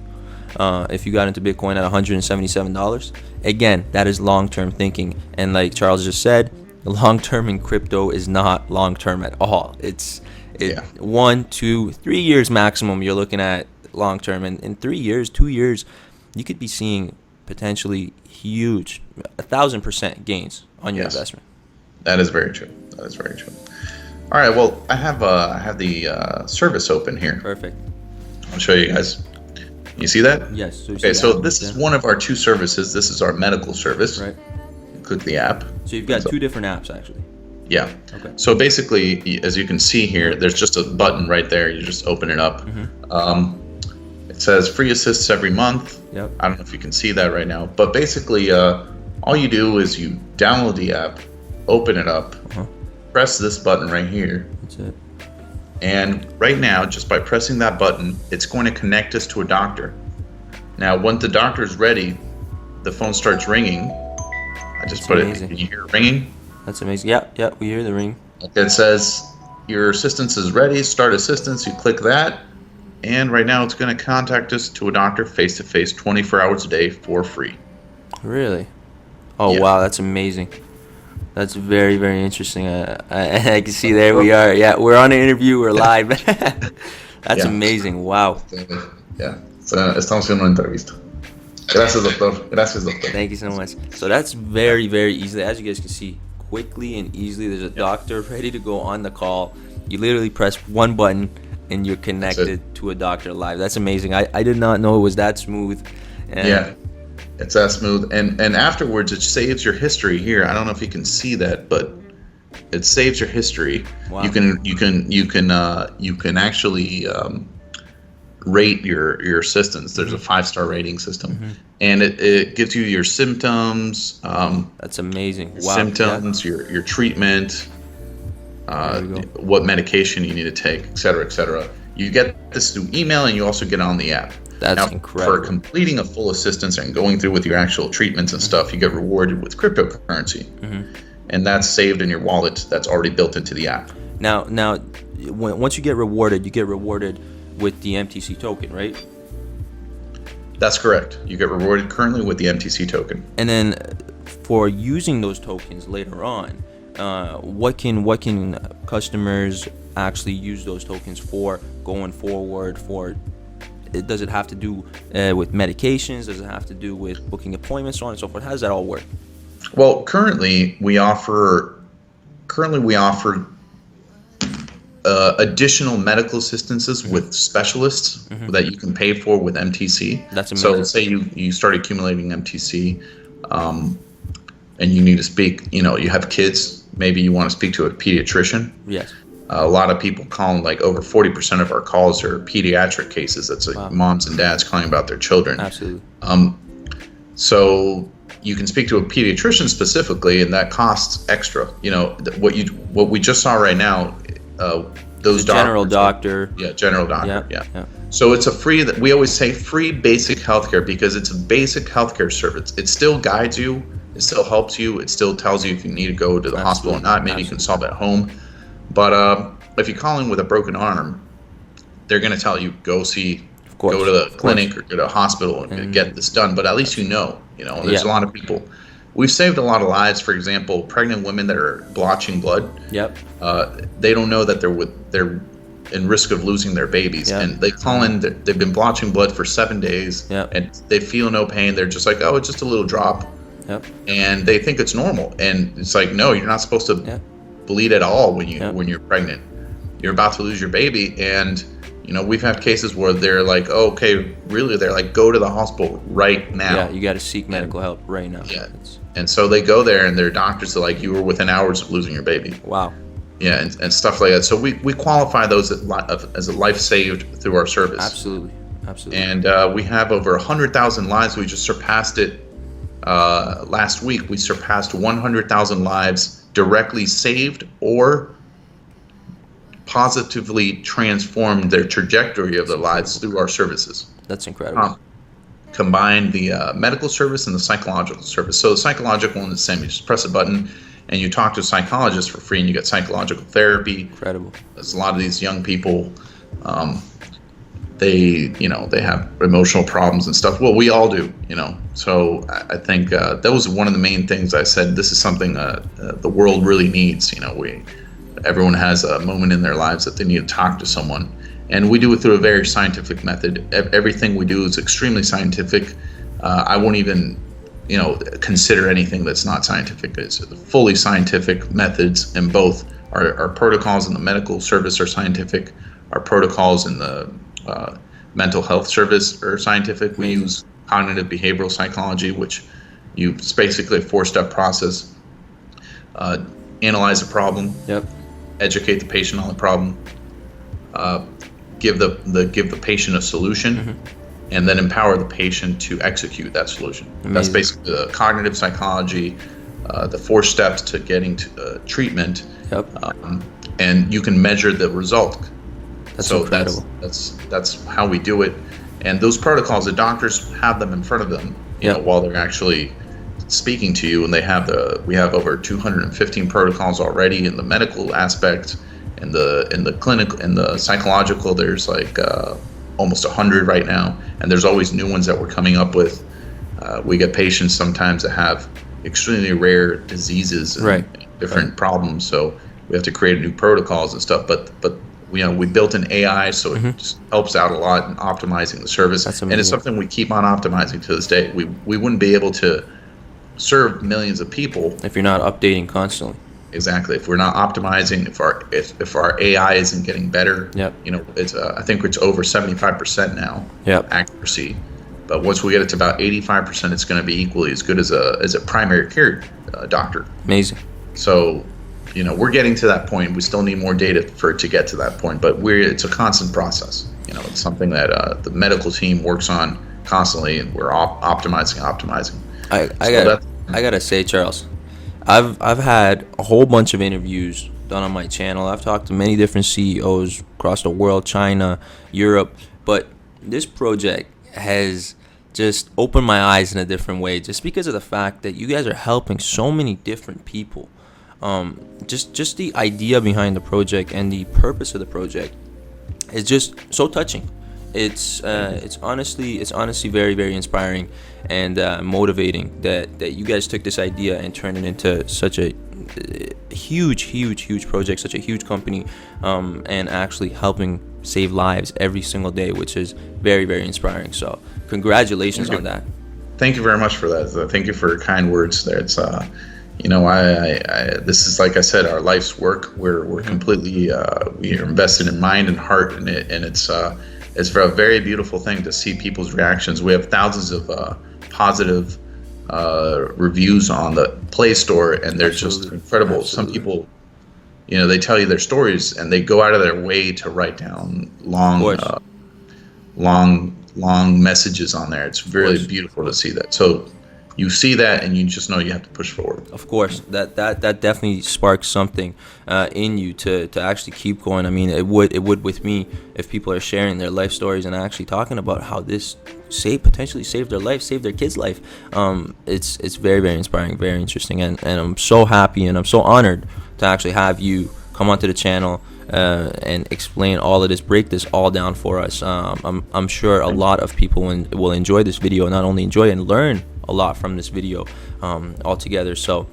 If you got into Bitcoin at $177. Again, that is long-term thinking. And like Charles just said, long-term in crypto is not long-term at all. It's 1, 2, 3 years maximum you're looking at long-term. And in 3 years, 2 years, you could be seeing potentially huge 1,000% gains on your investment. That is very true. All right, well, I have the service open here. Perfect. I'll show you guys. You see that? Yes. Okay, so this is one of our 2 services. This is our medical service. Right. Click the app. So you've got 2 different apps, actually. Yeah. Okay. So basically, as you can see here, there's just a button right there. You just open it up. It says free assists every month. Yep. I don't know if you can see that right now, but basically, all you do is you download the app, open it up, press this button right here. That's it. And right now, just by pressing that button, it's going to connect us to a doctor. Now, once the doctor is ready, the phone starts ringing. I just put it. Can you hear it ringing? That's amazing. Yeah, we hear the ring. It says your assistance is ready. Start assistance. You click that, and right now it's going to contact us to a doctor face to face, 24 hours a day for free. Really? Oh wow, that's amazing. That's very, very interesting. I can see there we are. Yeah, we're on an interview. We're live. That's amazing. Wow. Yeah. Estamos haciendo una entrevista. Gracias, doctor. Gracias, doctor. Thank you so much. So that's very, very easily, as you guys can see, quickly and easily. There's a doctor ready to go on the call. You literally press one button and you're connected to a doctor live. That's amazing. I did not know it was that smooth. And it's that smooth. And afterwards, it saves your history here. I don't know if you can see that, but it saves your history. Wow. You can actually rate your assistants. There's a 5-star rating system, and it gives you your symptoms. That's amazing. Wow. Symptoms, your treatment, what medication you need to take, et cetera, et cetera. You get this through email, and you also get on the app. That's incredible. For completing a full assistance and going through with your actual treatments and stuff, you get rewarded with cryptocurrency, and that's saved in your wallet. That's already built into the app. Now, once you get rewarded with the MTC token, right? That's correct. You get rewarded currently with the MTC token. And then for using those tokens later on, what can customers actually use those tokens for going forward? Does it have to do with medications? Does it have to do with booking appointments, so on and so forth? How does that all work? Well, currently we offer additional medical assistances with specialists that you can pay for with MTC. That's amazing. So let's say you start accumulating MTC, and you need to speak. You have kids. Maybe you want to speak to a pediatrician. Yes. A lot of people calling, like over 40% of our calls are pediatric cases. That's like moms and dads calling about their children. Absolutely. So you can speak to a pediatrician specifically, and that costs extra. What we just saw right now, those general doctors, doctor. yeah, general doctor, Yeah. yeah. So it's a free, that we always say free basic healthcare, because it's a basic healthcare service. It still guides you, it still helps you, it still tells you if you need to go to the hospital or not. Maybe you can solve it at home. But if you're calling with a broken arm, they're going to tell you go to the clinic or go to a hospital and get this done. But at least you know. There's a lot of people. We've saved a lot of lives. For example, pregnant women that are blotching blood. Yep. They don't know that they're in risk of losing their babies, and they call in. They've been blotching blood for 7 days, and they feel no pain. They're just like, oh, it's just a little drop, and they think it's normal. And it's like, no, you're not supposed to bleed at all when you're pregnant. You're about to lose your baby, and we've had cases where they're like, oh, okay, really? They're like, go to the hospital right now. Yeah, you got to seek medical help right now. Yeah. And so they go there, and their doctors are like, you were within hours of losing your baby. Wow. Yeah, and stuff like that. So we qualify those as a life saved through our service. Absolutely. And we have over 100,000 lives. We just surpassed it last week. We surpassed 100,000 lives directly saved or positively transformed their trajectory of their lives through our services. That's incredible. Combine the medical service and the psychological service. So the psychological one is the same. You just press a button and you talk to a psychologist for free, and you get psychological therapy. Incredible. There's a lot of these young people, they have emotional problems and stuff. Well, we all do, So I think that was one of the main things I said. This is something the world really needs. Everyone has a moment in their lives that they need to talk to someone, and we do it through a very scientific method. Everything we do is extremely scientific. I won't even consider anything that's not scientific. It's fully scientific methods, and both our protocols in the medical service are scientific. Our protocols in the mental health service are scientific. We use cognitive behavioral psychology, which it's basically a 4-step process. Analyze the problem. Yep. Educate the patient on the problem. Give the patient a solution. And then empower the patient to execute that solution. Amazing. That's basically the cognitive psychology, the 4 steps to getting to treatment. Yep. And you can measure the result. That's incredible. That's how we do it. And those protocols, the doctors have them in front of them, while they're actually speaking to you. And we have over 215 protocols already in the medical aspect, in the clinic, in the psychological. There's like almost 100 right now, and there's always new ones that we're coming up with. We get patients sometimes that have extremely rare diseases and different problems, so we have to create new protocols and stuff. But we built an AI, so it just helps out a lot in optimizing the service. And it's something we keep on optimizing to this day. We wouldn't be able to serve millions of people if you're not updating constantly. Exactly. If we're not optimizing, if our AI isn't getting better, it's I think it's over 75% now accuracy. But once we get it to about 85%, it's going to be equally as good as a primary care doctor. Amazing. So, we're getting to that point. We still need more data for it to get to that point, but it's a constant process. It's something that the medical team works on constantly, and we're optimizing. I gotta say, Charles, I've had a whole bunch of interviews done on my channel. I've talked to many different CEOs across the world, China, Europe, but this project has just opened my eyes in a different way, just because of the fact that you guys are helping so many different people. Just the idea behind the project and the purpose of the project is just so touching. It's honestly very, very inspiring and motivating that you guys took this idea and turned it into such a huge project, such a huge company, and actually helping save lives every single day, which is very, very inspiring. So congratulations on that. Thank you very much for that. Thank you for your kind words there. It's this is, like I said, our life's work. We're completely we are invested in mind and heart in it, and it's a very beautiful thing to see people's reactions. We have thousands of positive reviews on the Play Store, and they're just incredible. Absolutely. Some people, they tell you their stories, and they go out of their way to write down long messages on there. It's really beautiful to see that. So you see that and you just know you have to push forward. Of course, that definitely sparks something in you to actually keep going. I mean, it would with me if people are sharing their life stories and actually talking about how this potentially saved their life, saved their kid's life. It's very, very inspiring, very interesting, and I'm so happy and I'm so honored to actually have you come onto the channel and explain all of this, break this all down for us. I'm sure a lot of people will enjoy this video, not only enjoy it and learn a lot from this video altogether. So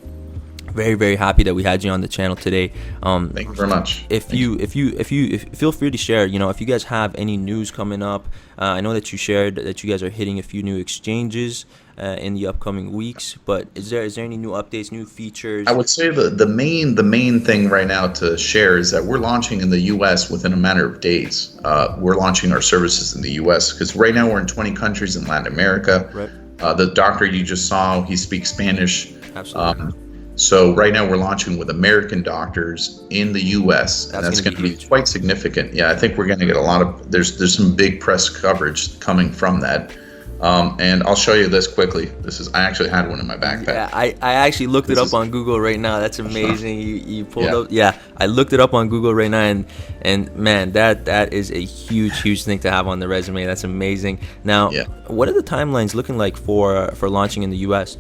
very, very happy that we had you on the channel today. Thank you very much. If you feel free to share, if you guys have any news coming up. I know that you shared that you guys are hitting a few new exchanges in the upcoming weeks, but is there any new updates, new features? I would say the main thing right now to share is that we're launching in the U.S. within a matter of days. We're launching our services in the U.S. because right now we're in 20 countries in Latin America. Right. The doctor you just saw, he speaks Spanish. Absolutely. So right now we're launching with American doctors in the U.S. and that's going to be quite significant. Yeah, I think we're going to get a lot of there's some big press coverage coming from that. And I'll show you this quickly. I actually had one in my backpack. Yeah, I actually looked it up on Google right now. That's amazing. You pulled up. Yeah, I looked it up on Google right now, and man, that is a huge thing to have on the resume. That's amazing. Now, what are the timelines looking like for launching in the U.S.?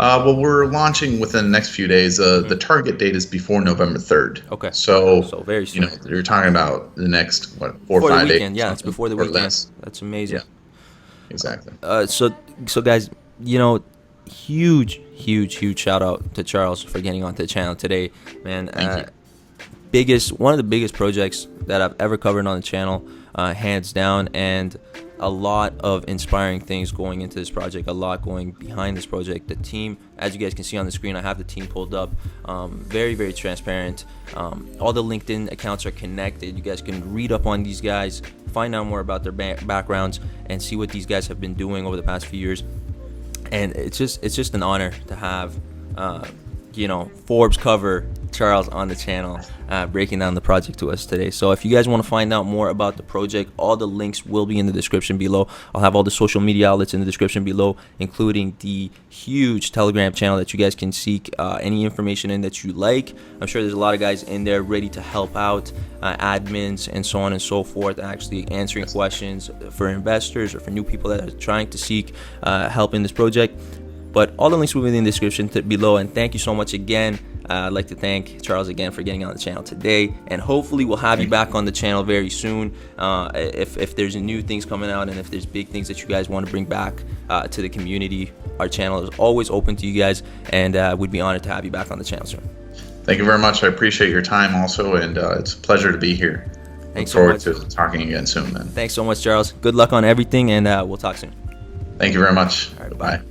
Well, we're launching within the next few days. The target date is before November 3rd. Okay. So very soon. You're talking about the next 4 or 5 days. Yeah, it's before the weekend. Less. That's amazing. Yeah. Exactly. So guys, huge shout out to Charles for getting onto the channel today, man. Thank you. One of the biggest projects that I've ever covered on the channel, hands down, and a lot of inspiring things going into this project, a lot going behind this project. The team, as you guys can see on the screen, I have the team pulled up, very transparent. All the LinkedIn accounts are connected. You guys can read up on these guys, find out more about their backgrounds, and see what these guys have been doing over the past few years. And it's just an honor to have Forbes cover Charles on the channel, breaking down the project to us today. So if you guys want to find out more about the project, all the links will be in the description below. I'll have all the social media outlets in the description below, including the huge Telegram channel that you guys can seek any information in that you like. I'm sure there's a lot of guys in there ready to help out, admins and so on and so forth, actually answering questions for investors or for new people that are trying to seek help in this project. But all the links will be in the description below. And thank you so much again. I'd like to thank Charles again for getting on the channel today. And hopefully we'll have you back on the channel very soon. If there's new things coming out and if there's big things that you guys want to bring back to the community, our channel is always open to you guys. And we'd be honored to have you back on the channel soon. Thank you very much. I appreciate your time also. And it's a pleasure to be here. Thanks so much. Look forward to talking again soon, man. Thanks so much, Charles. Good luck on everything. And we'll talk soon. Thank you very much. All right, bye.